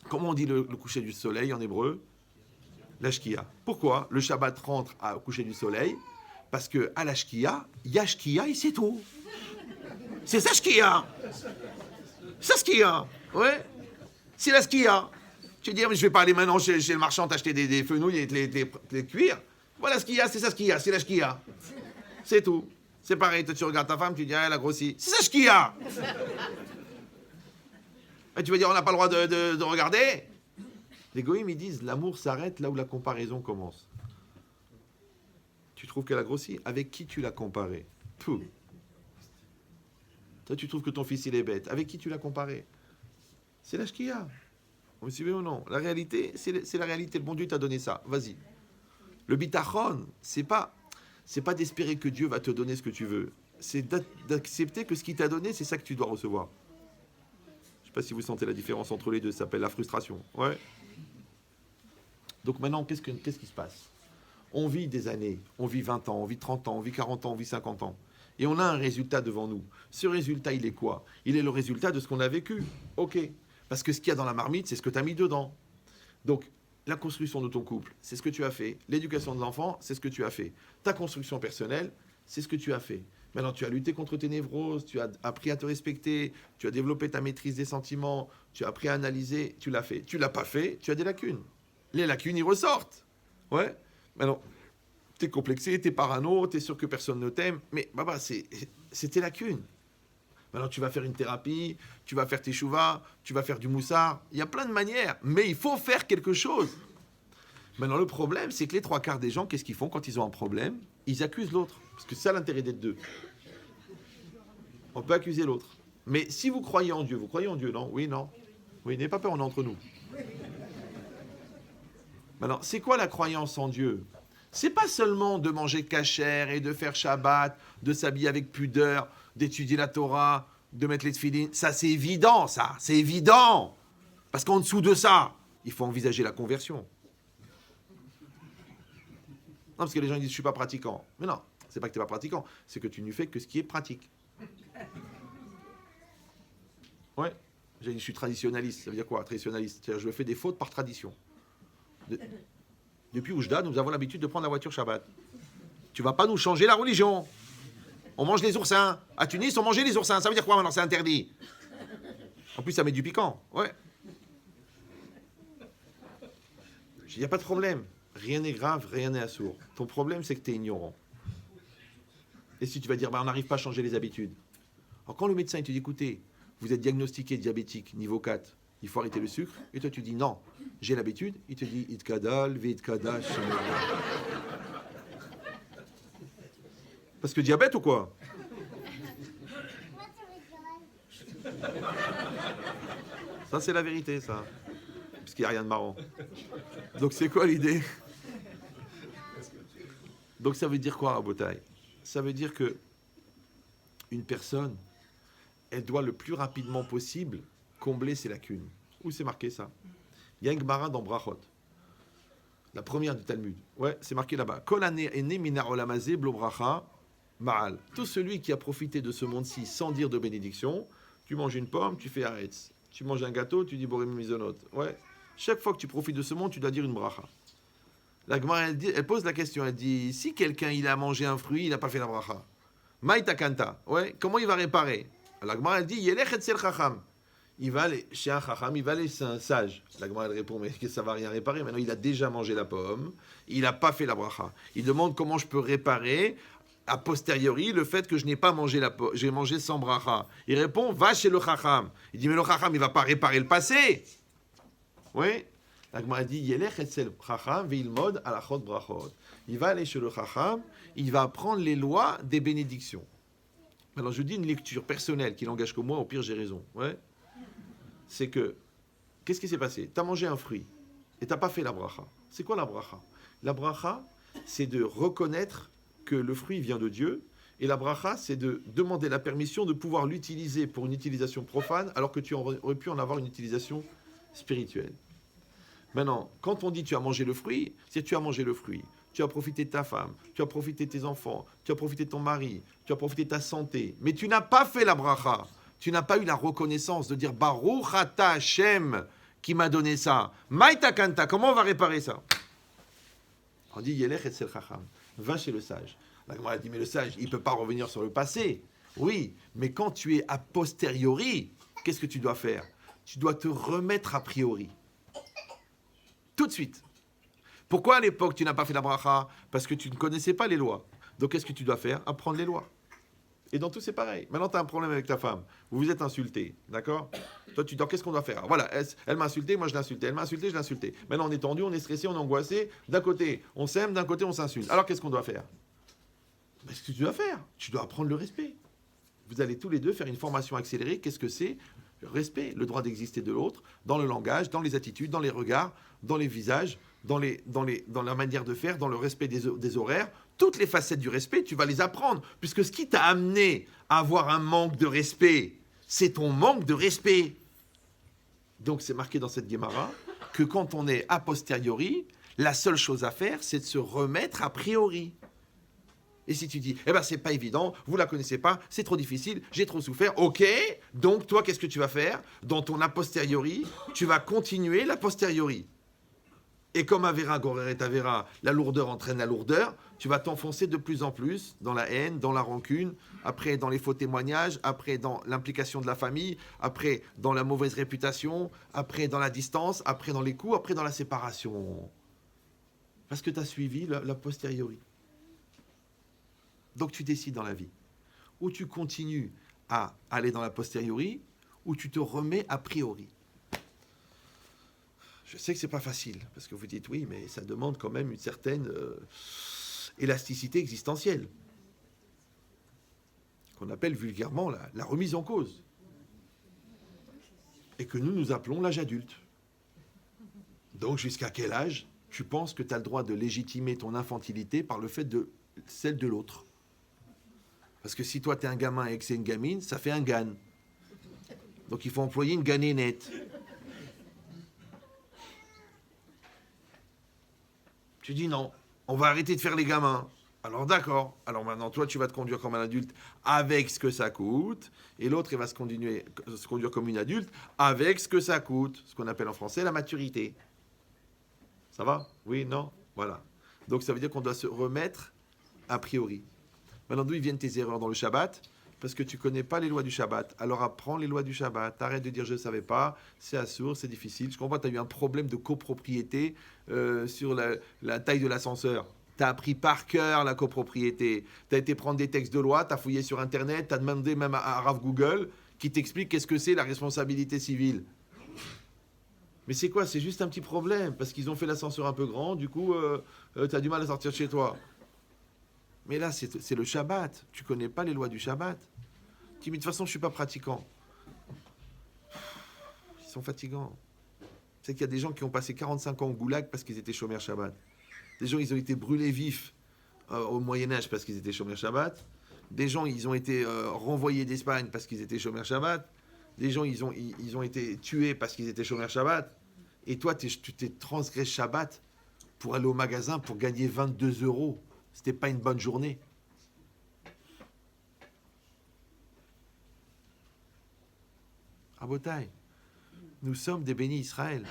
Comment on dit le coucher du soleil en hébreu ? la shkia. Pourquoi? Le Shabbat rentre au coucher du soleil, parce qu'à la shkia, il y a shkia et c'est tout. C'est ça shkia. Ça shkia. Ouais. C'est la shkia. Tu dis, mais je vais pas aller maintenant chez le marchand t'acheter des fenouilles et les cuire. Voilà ce qu'il y a, c'est ça ce qu'il y a, c'est la shkia. C'est tout. C'est pareil, toi tu regardes ta femme, tu dis, ah, elle a grossi. C'est ça shkia. Et tu vas dire, on n'a pas le droit de regarder. Les goïms, ils disent, l'amour s'arrête là où la comparaison commence. Tu trouves qu'elle a grossi? Avec qui tu l'as comparé? Tout. Toi, tu trouves que ton fils, il est bête. Avec qui tu l'as comparé? C'est la shkia. Vous me suivez ou non? La réalité, c'est la réalité. Le bon Dieu t'a donné ça. Vas-y. Le bitachon, c'est pas d'espérer que Dieu va te donner ce que tu veux. C'est d'accepter que ce qu'il t'a donné, c'est ça que tu dois recevoir. Je sais pas si vous sentez la différence entre les deux. Ça s'appelle la frustration. Ouais. Donc maintenant, qu'est-ce qui se passe? On vit des années, on vit 20 ans, on vit 30 ans, on vit 40 ans, on vit 50 ans. Et on a un résultat devant nous. Ce résultat, il est quoi? Il est le résultat de ce qu'on a vécu. Ok. Parce que ce qu'il y a dans la marmite, c'est ce que tu as mis dedans. Donc, la construction de ton couple, c'est ce que tu as fait. L'éducation de l'enfant, c'est ce que tu as fait. Ta construction personnelle, c'est ce que tu as fait. Maintenant, tu as lutté contre tes névroses, tu as appris à te respecter, tu as développé ta maîtrise des sentiments, tu as appris à analyser, tu l'as fait. Tu l'as pas fait, tu as des lacunes. Les lacunes, ils ressortent. Ouais. Maintenant, t'es complexé, t'es parano, t'es sûr que personne ne t'aime, mais baba, c'est tes lacunes. Maintenant, tu vas faire une thérapie, tu vas faire tes chouvas, tu vas faire du moussard. Il y a plein de manières, mais il faut faire quelque chose. Maintenant, le problème, c'est que les 3/4 des gens, qu'est-ce qu'ils font quand ils ont un problème? Ils accusent l'autre. Parce que c'est ça l'intérêt d'être deux. On peut accuser l'autre. Mais si vous croyez en Dieu, non? Oui, non? Oui, n'ayez pas peur, on est entre nous. Maintenant, c'est quoi la croyance en Dieu? C'est pas seulement de manger kasher et de faire Shabbat, de s'habiller avec pudeur, d'étudier la Torah, de mettre les tefillin. Ça, c'est évident, ça. C'est évident. Parce qu'en dessous de ça, il faut envisager la conversion. Non, parce que les gens disent, je suis pas pratiquant. Mais non, c'est pas que tu n'es pas pratiquant, c'est que tu ne fais que ce qui est pratique. Ouais. J'ai dit, je suis traditionnaliste. Ça veut dire quoi, traditionnaliste? C'est-à-dire, je fais des fautes par tradition. Depuis Oujda, nous avons l'habitude de prendre la voiture Shabbat. Tu vas pas nous changer la religion. On mange les oursins. À Tunis, on mangeait les oursins. Ça veut dire quoi maintenant? C'est interdit. En plus, ça met du piquant. Ouais. Il n'y a pas de problème. Rien n'est grave, rien n'est assourd. Ton problème, c'est que tu es ignorant. Et si tu vas dire, on n'arrive pas à changer les habitudes. Alors quand le médecin il te dit, écoutez, vous êtes diagnostiqué diabétique, niveau 4, il faut arrêter le sucre, et toi tu dis, non, j'ai l'habitude, il te dit, itkadal, vitkadash. Parce que diabète ou quoi? Ça, c'est la vérité, ça. Parce qu'il n'y a rien de marrant. Donc, c'est quoi l'idée? Donc, ça veut dire quoi, Rabotai? Ça veut dire que une personne, elle doit le plus rapidement possible combler ses lacunes. Où c'est marqué ça? Il y a une Gemara dans Brachot. La première du Talmud. Ouais, c'est marqué là-bas. Kol ene mina olamazé blo bracha ma'al. Tout celui qui a profité de ce monde-ci sans dire de bénédiction, tu manges une pomme, tu fais aretz. Tu manges un gâteau, tu dis borim mizonot. Ouais. Chaque fois que tu profites de ce monde, tu dois dire une bracha. La Gemara, elle pose la question, elle dit, si quelqu'un il a mangé un fruit, il n'a pas fait la bracha. Maïta kanta. Ouais. Comment il va réparer? La Gemara, elle dit, yelech etzel chacham. Il va aller chez un chacham, il va aller chez un sage. La Gemara, elle répond, mais ça va rien réparer. Maintenant, il a déjà mangé la pomme, il n'a pas fait la bracha. Il demande comment je peux réparer a posteriori le fait que je n'ai pas mangé la pomme, j'ai mangé sans bracha. Il répond, va chez le chacham. Il dit, mais le chacham, il va pas réparer le passé. Oui. La Gemara dit, yelech etzel chacham veilmod alachot brachot. Il va aller chez le chacham, il va apprendre les lois des bénédictions. Alors je dis une lecture personnelle qui n'engage que moi, au pire j'ai raison. Ouais. C'est que, qu'est-ce qui s'est passé? Tu as mangé un fruit et tu n'as pas fait la bracha. C'est quoi la bracha? La bracha, c'est de reconnaître que le fruit vient de Dieu, et la bracha, c'est de demander la permission de pouvoir l'utiliser pour une utilisation profane, alors que tu aurais pu en avoir une utilisation spirituelle. Maintenant, quand on dit tu as mangé le fruit, c'est tu as mangé le fruit. Tu as profité de ta femme, tu as profité de tes enfants, tu as profité de ton mari, tu as profité de ta santé, mais tu n'as pas fait la bracha. Tu n'as pas eu la reconnaissance de dire Baruch ata Hashem qui m'a donné ça. Maïta kanta, comment on va réparer ça? On dit Yelech etzel chacham, va chez le sage. La Gemara dit mais le sage, il ne peut pas revenir sur le passé. Oui, mais quand tu es a posteriori, qu'est-ce que tu dois faire? Tu dois te remettre a priori. Tout de suite. Pourquoi à l'époque tu n'as pas fait la bracha? Parce que tu ne connaissais pas les lois. Donc qu'est-ce que tu dois faire? Apprendre les lois. Et dans tout, c'est pareil. Maintenant, tu as un problème avec ta femme. Vous vous êtes insulté. D'accord? Toi, tu dis, qu'est-ce qu'on doit faire? Voilà, elle m'a insulté, moi je l'ai insulté. Elle m'a insulté, je l'ai insulté. Maintenant, on est tendu, on est stressé, on est angoissé. D'un côté, on s'aime, d'un côté, on s'insulte. Alors, qu'est-ce qu'on doit faire? Mais ce que tu dois faire, tu dois apprendre le respect. Vous allez tous les deux faire une formation accélérée. Qu'est-ce que c'est? Le respect, le droit d'exister de l'autre, dans le langage, dans les attitudes, dans les regards, dans les visages, dans la manière de faire, dans le respect des horaires. Toutes les facettes du respect, tu vas les apprendre. Puisque ce qui t'a amené à avoir un manque de respect, c'est ton manque de respect. Donc c'est marqué dans cette Gemara que quand on est a posteriori, la seule chose à faire, c'est de se remettre a priori. Et si tu dis, eh ben c'est pas évident, vous la connaissez pas, c'est trop difficile, j'ai trop souffert, ok, donc toi qu'est-ce que tu vas faire? Dans ton a posteriori, tu vas continuer l'a posteriori. Et comme Avera, Goreret Avera, la lourdeur entraîne la lourdeur, tu vas t'enfoncer de plus en plus dans la haine, dans la rancune, après dans les faux témoignages, après dans l'implication de la famille, après dans la mauvaise réputation, après dans la distance, après dans les coups, après dans la séparation. Parce que tu as suivi la posteriori. Donc tu décides dans la vie. Ou tu continues à aller dans la posteriori, ou tu te remets a priori. Je sais que c'est pas facile, parce que vous dites oui, mais ça demande quand même une certaine élasticité existentielle, qu'on appelle vulgairement la remise en cause, et que nous appelons l'âge adulte. Donc jusqu'à quel âge tu penses que tu as le droit de légitimer ton infantilité par le fait de celle de l'autre? Parce que si toi tu es un gamin et que c'est une gamine, ça fait un gan. Donc il faut employer une ganénette. Tu dis non, on va arrêter de faire les gamins. Alors d'accord, alors maintenant toi tu vas te conduire comme un adulte avec ce que ça coûte, et l'autre il va se conduire comme une adulte avec ce que ça coûte, ce qu'on appelle en français la maturité. Ça va? Oui, non? Voilà. Donc ça veut dire qu'on doit se remettre a priori. Maintenant d'où viennent tes erreurs dans le Shabbat? Parce que tu ne connais pas les lois du Shabbat. Alors apprends les lois du Shabbat. Arrête de dire je ne savais pas, c'est assourd, c'est difficile. Je comprends, tu as eu un problème de copropriété sur la taille de l'ascenseur. Tu as appris par cœur la copropriété. Tu as été prendre des textes de loi, tu as fouillé sur Internet, tu as demandé même à Rav Google qui t'explique qu'est-ce que c'est la responsabilité civile. Mais c'est quoi? C'est juste un petit problème, parce qu'ils ont fait l'ascenseur un peu grand, du coup, tu as du mal à sortir de chez toi. Mais là, c'est le Shabbat. Tu ne connais pas les lois du Shabbat. Tu dis, mais de toute façon, je ne suis pas pratiquant. Ils sont fatigants. C'est qu'il y a des gens qui ont passé 45 ans au goulag parce qu'ils étaient chômeurs Shabbat. Des gens, ils ont été brûlés vifs au Moyen-Âge parce qu'ils étaient chômeurs Shabbat. Des gens, ils ont été renvoyés d'Espagne parce qu'ils étaient chômeurs Shabbat. Des gens, ils ont été tués parce qu'ils étaient chômeurs Shabbat. Et toi, tu t'es transgressé Shabbat pour aller au magasin pour gagner 22 €. C'était pas une bonne journée. Rabotai, nous sommes des bénis Israël.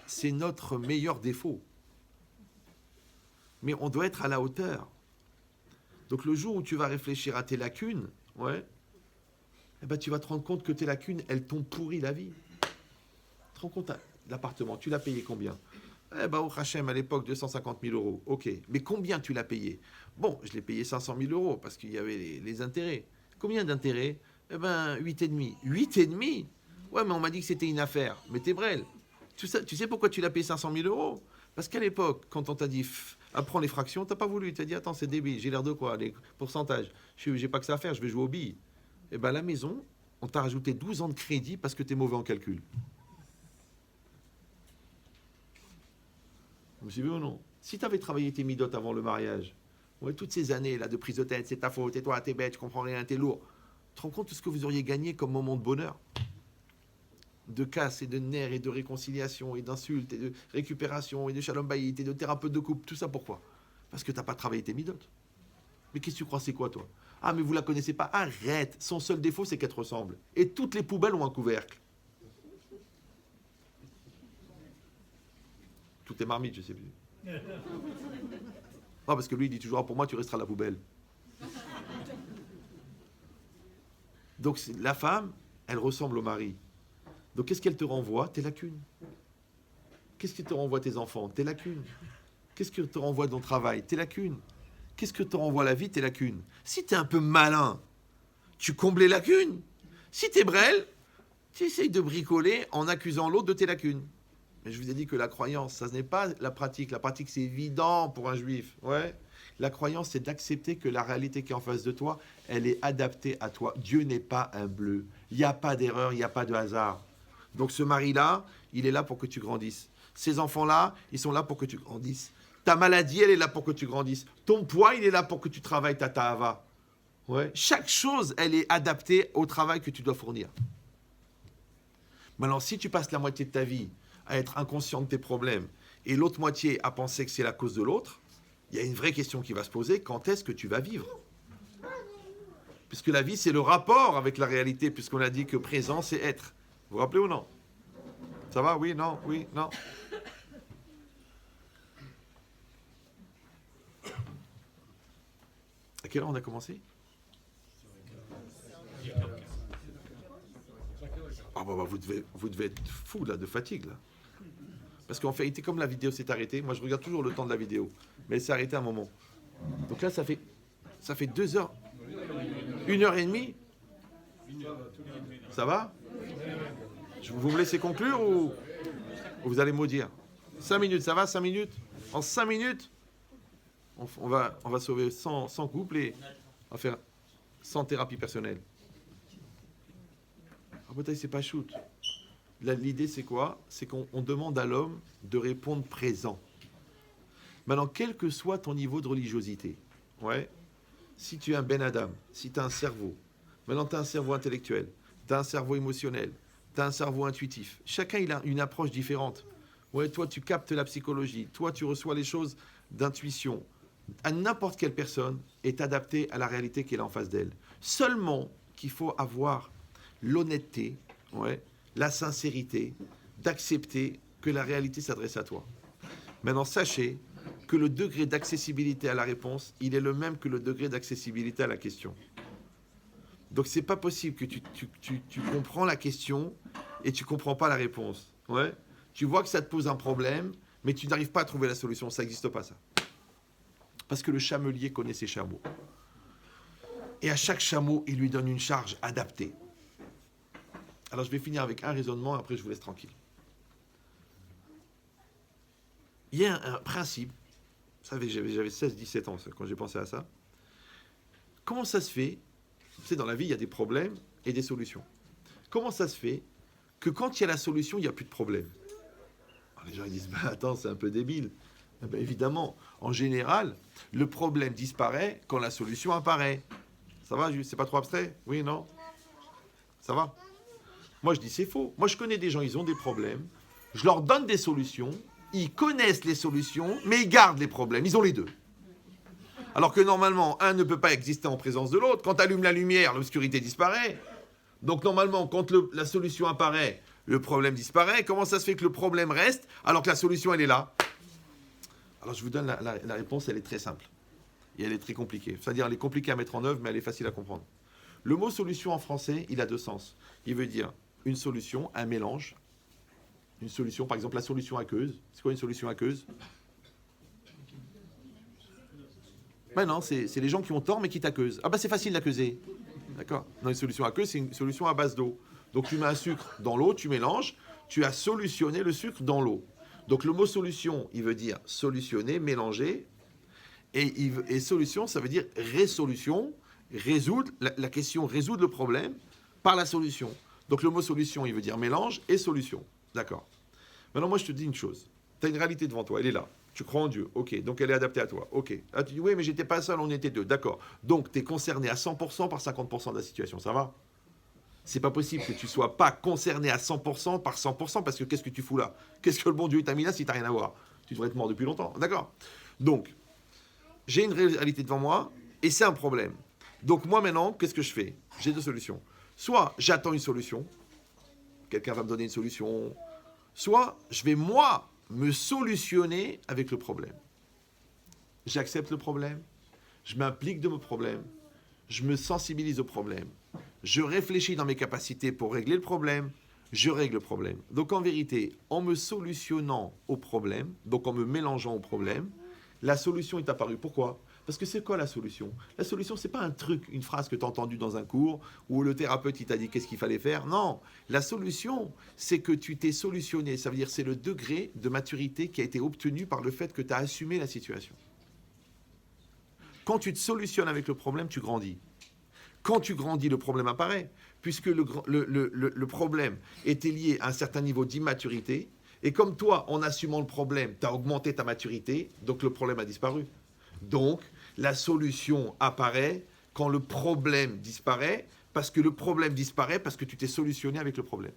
C'est notre meilleur défaut. Mais on doit être à la hauteur. Donc le jour où tu vas réfléchir à tes lacunes, ouais, eh ben, tu vas te rendre compte que tes lacunes, elles t'ont pourri la vie. Tu te rends compte, l'appartement, tu l'as payé combien? Eh ben, au Hachem, à l'époque, 250 000 €. Ok, mais combien tu l'as payé? Bon, je l'ai payé 500 000 € parce qu'il y avait les intérêts. Combien d'intérêts? Eh ben, 8,5. 8,5? Ouais, mais on m'a dit que c'était une affaire. Mais t'es brel. Tu sais pourquoi tu l'as payé 500 000 €? Parce qu'à l'époque, quand on t'a dit apprends les fractions, t'as pas voulu. Tu as dit attends, c'est débile, j'ai l'air de quoi? Les pourcentages. J'ai pas que ça à faire, je vais jouer aux billes. Eh ben, à la maison, on t'a rajouté 12 ans de crédit parce que t'es mauvais en calcul. Vous me suivez ou non? Si tu avais travaillé tes midotes avant le mariage, ouais, toutes ces années là de prise de tête, c'est ta faute, et toi, t'es bête, tu comprends rien, t'es lourd. Tu te rends compte de ce que vous auriez gagné comme moment de bonheur? De casse et de nerfs et de réconciliation et d'insultes et de récupération et de shalom bayit et de thérapeute de couple. Tout ça pourquoi? Parce que tu n'as pas travaillé tes midotes. Mais qu'est-ce que tu crois, c'est quoi toi? Ah, mais vous la connaissez pas? Arrête! Son seul défaut, c'est qu'elle te ressemble. Et toutes les poubelles ont un couvercle. Tout est marmite, je sais plus. Ah, parce que lui, il dit toujours, ah, pour moi, tu resteras à la poubelle. Donc la femme, elle ressemble au mari. Donc qu'est-ce qu'elle te renvoie? Tes lacunes. Qu'est-ce que te renvoie tes enfants? Tes lacunes. Qu'est-ce que te renvoie ton travail? Tes lacunes. Qu'est-ce que te renvoie la vie? Tes lacunes. Si tu es un peu malin, tu combles les lacunes. Si tu es brêle, tu essayes de bricoler en accusant l'autre de tes lacunes. Mais je vous ai dit que la croyance, ça n'est pas la pratique. La pratique, c'est évident pour un juif. Ouais. La croyance, c'est d'accepter que la réalité qui est en face de toi, elle est adaptée à toi. Dieu n'est pas un bleu. Il n'y a pas d'erreur, il n'y a pas de hasard. Donc ce mari-là, il est là pour que tu grandisses. Ces enfants-là, ils sont là pour que tu grandisses. Ta maladie, elle est là pour que tu grandisses. Ton poids, il est là pour que tu travailles ta tahava. Ouais. Chaque chose, elle est adaptée au travail que tu dois fournir. Maintenant, si tu passes la moitié de ta vie à être inconscient de tes problèmes et l'autre moitié à penser que c'est la cause de l'autre, il y a une vraie question qui va se poser, quand est-ce que tu vas vivre? Puisque la vie, c'est le rapport avec la réalité, puisqu'on a dit que présent, c'est être. Vous vous rappelez ou non? Ça va? Oui, non, oui, non. À quelle heure on a commencé? Ah bah, vous devez être fou là, de fatigue là. Parce qu'en fait, comme la vidéo s'est arrêtée, moi je regarde toujours le temps de la vidéo, mais elle s'est arrêtée à un moment. Donc là, ça fait 2 heures, 1h30. Ça va? Vous me laissez conclure ou vous allez maudire? 5 minutes, ça va? 5 minutes? En 5 minutes, on va sauver 100 couples et on va faire 100 thérapies personnelles. Ah, peut-être c'est pas shoot. L'idée, c'est quoi? C'est qu'on demande à l'homme de répondre présent. Maintenant, quel que soit ton niveau de religiosité, ouais, si tu es un Ben Adam, si tu as un cerveau, maintenant tu as un cerveau intellectuel, tu as un cerveau émotionnel, tu as un cerveau intuitif. Chacun, il a une approche différente. Ouais, toi, tu captes la psychologie. Toi, tu reçois les choses d'intuition. À n'importe quelle personne est adaptée à la réalité qu'elle a en face d'elle. Seulement qu'il faut avoir l'honnêteté, ouais, la sincérité, d'accepter que la réalité s'adresse à toi. Maintenant, sachez que le degré d'accessibilité à la réponse, il est le même que le degré d'accessibilité à la question. Donc, c'est pas possible que tu comprends la question et tu comprends pas la réponse. Ouais. Tu vois que ça te pose un problème, mais tu n'arrives pas à trouver la solution. Ça n'existe pas, ça. Parce que le chamelier connaît ses chameaux. Et à chaque chameau, il lui donne une charge adaptée. Alors, je vais finir avec un raisonnement, après je vous laisse tranquille. Il y a un principe, vous savez, j'avais 16-17 ans quand j'ai pensé à ça. Comment ça se fait? Vous savez, dans la vie, il y a des problèmes et des solutions. Comment ça se fait que quand il y a la solution, il n'y a plus de problème? Alors, les gens ils disent, bah, attends, c'est un peu débile. Eh bien, évidemment, en général, le problème disparaît quand la solution apparaît. Ça va, c'est pas trop abstrait? Oui, non? Ça va? Moi, je dis c'est faux. Moi, je connais des gens, ils ont des problèmes. Je leur donne des solutions. Ils connaissent les solutions, mais ils gardent les problèmes. Ils ont les deux. Alors que normalement, un ne peut pas exister en présence de l'autre. Quand tu allumes la lumière, l'obscurité disparaît. Donc normalement, quand la solution apparaît, le problème disparaît. Comment ça se fait que le problème reste alors que la solution, elle est là? Alors je vous donne la réponse, elle est très simple. Et elle est très compliquée. C'est-à-dire, elle est compliquée à mettre en œuvre, mais elle est facile à comprendre. Le mot solution en français, il a 2 sens. Il veut dire une solution, un mélange. Une solution, par exemple la solution aqueuse. C'est quoi une solution aqueuse? Ben non, c'est les gens qui ont tort mais qui t'aqueusent. Ah ben c'est facile d'accuser. D'accord? Non, une solution aqueuse, c'est une solution à base d'eau. Donc tu mets un sucre dans l'eau, tu mélanges, tu as solutionné le sucre dans l'eau. Donc le mot solution, il veut dire solutionner, mélanger. Et solution, ça veut dire résolution, résoudre la question, résoudre le problème par la solution. Donc le mot solution, il veut dire mélange et solution. D'accord. Maintenant, moi, je te dis une chose. Tu as une réalité devant toi, elle est là. Tu crois en Dieu, ok. Donc elle est adaptée à toi, ok. Ah, tu dis, oui, mais j'étais pas seul, on était 2, d'accord. Donc tu es concerné à 100% par 50% de la situation, ça va? C'est pas possible que tu sois pas concerné à 100% par 100%, parce que qu'est-ce que tu fous là? Qu'est-ce que le bon Dieu t'a mis là si t'as rien à voir? Tu devrais être mort depuis longtemps, d'accord? Donc, j'ai une réalité devant moi, et c'est un problème. Donc moi maintenant, qu'est-ce que je fais? J'ai 2 solutions. Soit j'attends une solution, quelqu'un va me donner une solution, soit je vais moi me solutionner avec le problème. j'accepte le problème, je m'implique de mon problème, je me sensibilise au problème, je réfléchis dans mes capacités pour régler le problème, je règle le problème. Donc en vérité, en me solutionnant au problème, donc en me mélangeant au problème, la solution est apparue. Pourquoi ? Parce que c'est quoi la solution ? La solution, c'est pas un truc, une phrase que tu as entendue dans un cours où le thérapeute il t'a dit qu'est-ce qu'il fallait faire. Non, la solution, c'est que tu t'es solutionné. Ça veut dire c'est le degré de maturité qui a été obtenu par le fait que tu as assumé la situation. Quand tu te solutionnes avec le problème, tu grandis. Quand tu grandis, le problème apparaît, puisque le problème était lié à un certain niveau d'immaturité. Et comme toi, en assumant le problème, tu as augmenté ta maturité, donc le problème a disparu. Donc, la solution apparaît quand le problème disparaît, parce que le problème disparaît, parce que tu t'es solutionné avec le problème.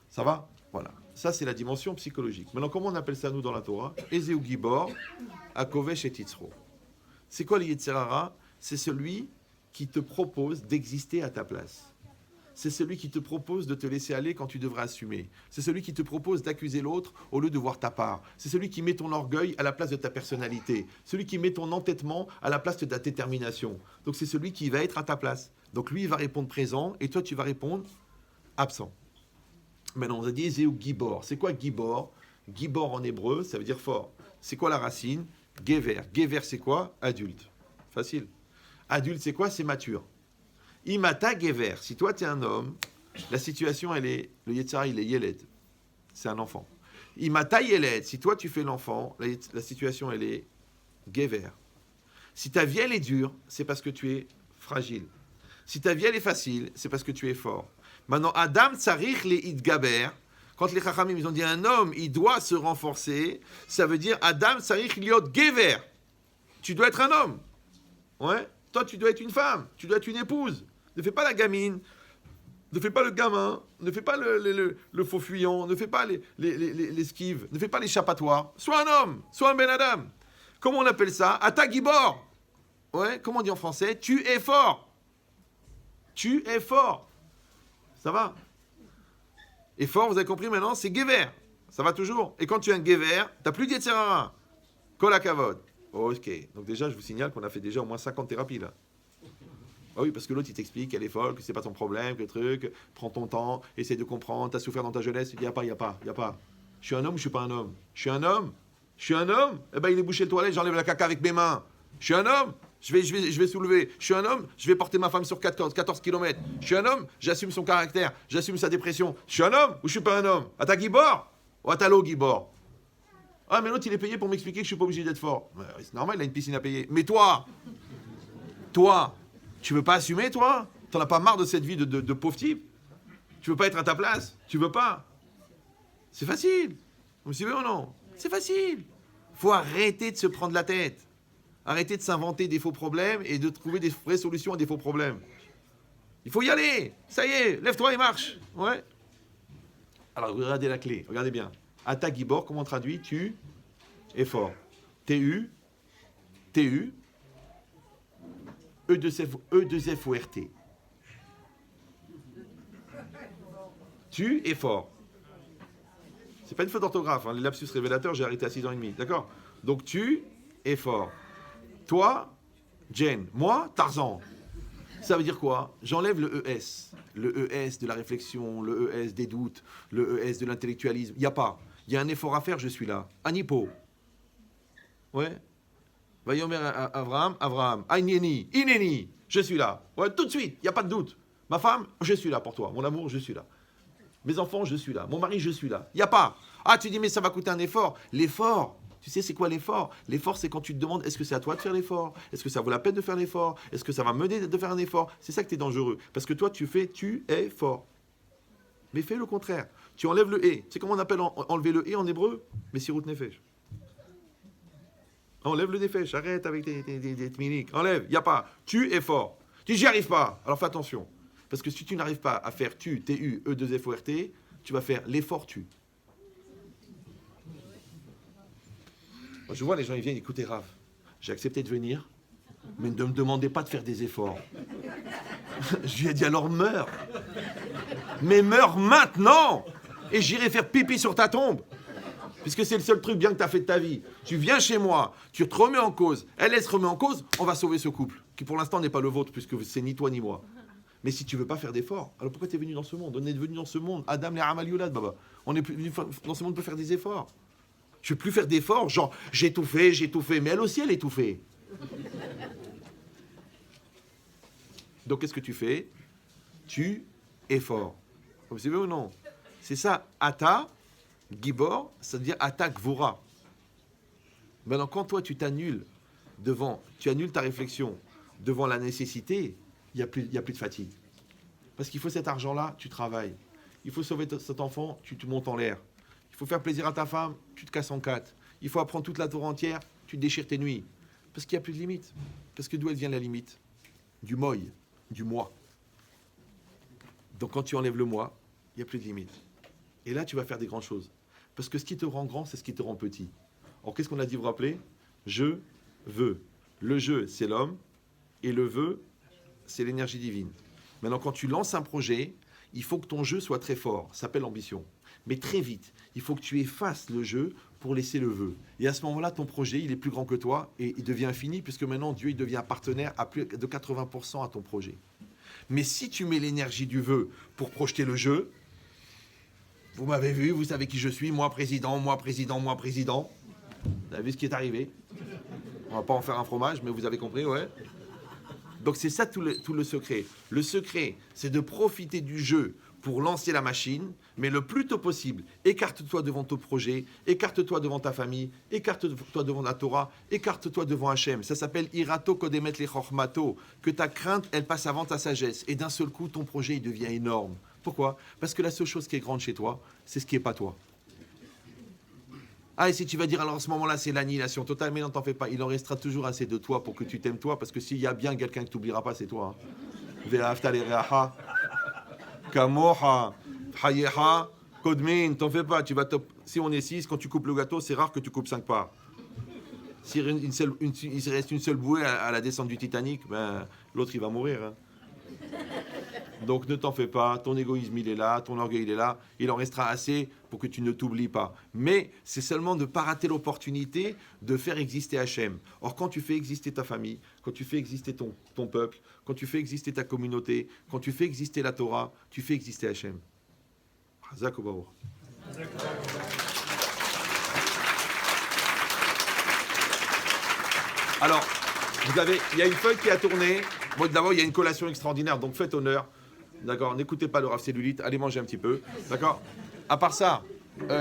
Ça va ? Voilà. Ça, c'est la dimension psychologique. Maintenant, comment on appelle ça, nous, dans la Torah ? Ezeu Gibor, Akovesh et Titzro. C'est quoi le Yetzer Hara ? C'est celui qui te propose d'exister à ta place. C'est celui qui te propose de te laisser aller quand tu devrais assumer. C'est celui qui te propose d'accuser l'autre au lieu de voir ta part. C'est celui qui met ton orgueil à la place de ta personnalité. Celui qui met ton entêtement à la place de ta détermination. Donc c'est celui qui va être à ta place. Donc lui, il va répondre présent et toi, tu vas répondre absent. Maintenant, on a dit Ezeu Gibor. C'est quoi Gibor ? Gibor en hébreu, ça veut dire fort. C'est quoi la racine ? Gever. Gever, c'est quoi ? Adulte. Facile. Adulte, c'est quoi ? C'est mature. Imata Gever, si toi tu es un homme, la situation elle est, le Yetzer Hara il est Yeled, c'est un enfant. Imata Yeled, si toi tu fais l'enfant, la situation elle est Gever. Si ta vie elle est dure, c'est parce que tu es fragile. Si ta vie elle est facile, c'est parce que tu es fort. Maintenant, Adam Tsarich le Idgaber, quand les Chachamim ils ont dit un homme il doit se renforcer, ça veut dire Adam Tsarich liot Gever. Tu dois être un homme. Ouais. Toi, tu dois être une femme, tu dois être une épouse. Ne fais pas la gamine, ne fais pas le gamin, ne fais pas le faux fuyant, ne fais pas l'esquive, ne fais pas l'échappatoire. Sois un homme, sois un ben Adam. Comment on appelle ça ? Ata Gibor. Ouais, comment on dit en français ? Tu es fort. Tu es fort. Ça va ? Et fort, vous avez compris maintenant, c'est Gever. Ça va toujours ? Et quand tu es un Gever, tu n'as plus d'Yetzer Hara. Kol hakavod. Ok, donc déjà, je vous signale qu'on a fait déjà au moins 50 thérapies là. Ah oui, parce que l'autre il t'explique qu'elle est folle, que c'est pas ton problème, que le truc, prends ton temps, essaie de comprendre, t'as souffert dans ta jeunesse, il n'y a pas. Je suis un homme ou je suis pas un homme ? Je suis un homme ? Eh ben il est bouché le toilette, j'enlève la caca avec mes mains. Je suis un homme ? Je vais soulever. Je suis un homme, je vais porter ma femme sur 14 km. Je suis un homme, j'assume son caractère, j'assume sa dépression. Je suis un homme ou je suis pas un homme ? Ata Gibor ou Atalo Gibor ? Ah, mais l'autre, il est payé pour m'expliquer que je suis pas obligé d'être fort. C'est normal, il a une piscine à payer. Mais toi, tu veux pas assumer, toi ? T'en as pas marre de cette vie de pauvre type ? Tu veux pas être à ta place ? Tu veux pas ? C'est facile. Vous me suivez ou non ? C'est facile. Faut arrêter de se prendre la tête. Arrêter de s'inventer des faux problèmes et de trouver des vraies solutions à des faux problèmes. Il faut y aller. Ça y est, lève-toi et marche. Ouais. Alors, regardez la clé. Regardez bien. Ata Gibor, comment on traduit ? Tu es fort. T-U, E2F-O-R-T. Tu es fort. C'est pas une faute d'orthographe, hein. Les lapsus révélateurs, j'ai arrêté à 6 ans et demi. D'accord ? Donc tu es fort. Toi, Jen. Moi, Tarzan. Ça veut dire quoi ? J'enlève le ES. Le ES de la réflexion, le ES des doutes, le ES de l'intellectualisme. Il n'y a pas. Il y a un effort à faire, je suis là. Anipo. Ouais. Vayomer Avraham. Ineni. Je suis là. Ouais, tout de suite, il n'y a pas de doute. Ma femme, je suis là pour toi. Mon amour, je suis là. Mes enfants, je suis là. Mon mari, je suis là. Il n'y a pas. Ah, tu dis, mais ça va coûter un effort. L'effort, tu sais, c'est quoi l'effort ? L'effort, c'est quand tu te demandes, est-ce que c'est à toi de faire l'effort ? Est-ce que ça vaut la peine de faire l'effort ? Est-ce que ça va m'aider de faire un effort ? C'est ça que tu es dangereux. Parce que toi, tu es fort. Mais fais le contraire. Tu enlèves le « et ». Tu sais comment on appelle enlever le « et » en hébreu ? Messirut nefesh. Enlève le nefesh. Arrête avec tes tminiques. Enlève. Il n'y a pas. Tu es fort. Tu dis, j'y arrive pas. Alors fais attention. Parce que si tu n'arrives pas à faire tu, T-U, E2F-O-R-T, tu vas faire l'effort tu. Je vois les gens, ils viennent, écoutez Rav, j'ai accepté de venir, mais ne me demandez pas de faire des efforts. Je lui ai dit alors meurs. Mais meurs maintenant et j'irai faire pipi sur ta tombe. Puisque c'est le seul truc bien que tu as fait de ta vie. Tu viens chez moi, tu te remets en cause, elle se remet en cause, on va sauver ce couple, qui pour l'instant n'est pas le vôtre, puisque c'est ni toi ni moi. Mais si tu veux pas faire d'efforts, alors pourquoi tu es venu dans ce monde? On est venu dans ce monde, Adam les Amal Yulad, baba. On est venu dans ce monde pour faire des efforts. Je ne veux plus faire d'efforts, genre j'ai tout fait, mais elle aussi elle est tout fait. Donc qu'est-ce que tu fais? Tu es fort. Vous savez ou non? C'est ça, Ata, Gibor, ça veut dire Ata Gvora. Maintenant, quand toi tu t'annules tu annules ta réflexion devant la nécessité, il n'y a plus de fatigue. Parce qu'il faut cet argent-là, tu travailles. Il faut sauver cet enfant, tu te montes en l'air. Il faut faire plaisir à ta femme, tu te casses en quatre. Il faut apprendre toute la Torah entière, tu te déchires tes nuits. Parce qu'il n'y a plus de limite. Parce que d'où elle vient la limite? Du moy, du moi. Donc quand tu enlèves le moi, il n'y a plus de limite. Et là, tu vas faire des grandes choses. Parce que ce qui te rend grand, c'est ce qui te rend petit. Alors qu'est-ce qu'on a dit, vous vous rappelez? Je veux. Le je, c'est l'homme. Et le veux, c'est l'énergie divine. Maintenant, quand tu lances un projet, il faut que ton jeu soit très fort. Ça s'appelle l'ambition. Mais très vite, il faut que tu effaces le jeu pour laisser le vœu. Et à ce moment-là, ton projet, il est plus grand que toi et il devient infini, puisque maintenant, Dieu, il devient partenaire à plus de 80% à ton projet. Mais si tu mets l'énergie du vœu pour projeter le jeu, vous m'avez vu, vous savez qui je suis, moi président. Vous avez vu ce qui est arrivé? On va pas en faire un fromage, mais vous avez compris, ouais. Donc c'est ça tout le secret. Le secret, c'est de profiter du jeu pour lancer la machine, mais le plus tôt possible. Écarte-toi devant ton projet, écarte-toi devant ta famille, écarte-toi devant la Torah, écarte-toi devant Hachem. Ça s'appelle Irato Kodemet Lechormato, que ta crainte, elle passe avant ta sagesse. Et d'un seul coup, ton projet, il devient énorme. Pourquoi? Parce que la seule chose qui est grande chez toi, c'est ce qui n'est pas toi. Ah, et si tu vas dire, alors à ce moment-là, c'est l'annihilation totale, mais non, t'en fais pas. Il en restera toujours assez de toi pour que tu t'aimes toi, parce que s'il y a bien quelqu'un que tu n'oublieras pas, c'est toi. Ve'ahavta l'reacha, kamoha, hayeha, kodmin, t'en fais pas. Si on est 6, quand tu coupes le gâteau, c'est rare que tu coupes 5 parts. S'il reste une seule bouée à la descente du Titanic, ben, l'autre, il va mourir. Hein. Donc ne t'en fais pas, ton égoïsme il est là, ton orgueil il est là, il en restera assez pour que tu ne t'oublies pas. Mais c'est seulement de ne pas rater l'opportunité de faire exister Hachem. Or quand tu fais exister ta famille, quand tu fais exister ton peuple, quand tu fais exister ta communauté, quand tu fais exister la Torah, tu fais exister Hachem. Chazak u'baruch. Alors, il y a une feuille qui a tourné. Bon, d'abord, il y a une collation extraordinaire, donc faites honneur. D'accord, n'écoutez pas le Rav Cellulite, allez manger un petit peu. D'accord. À part ça,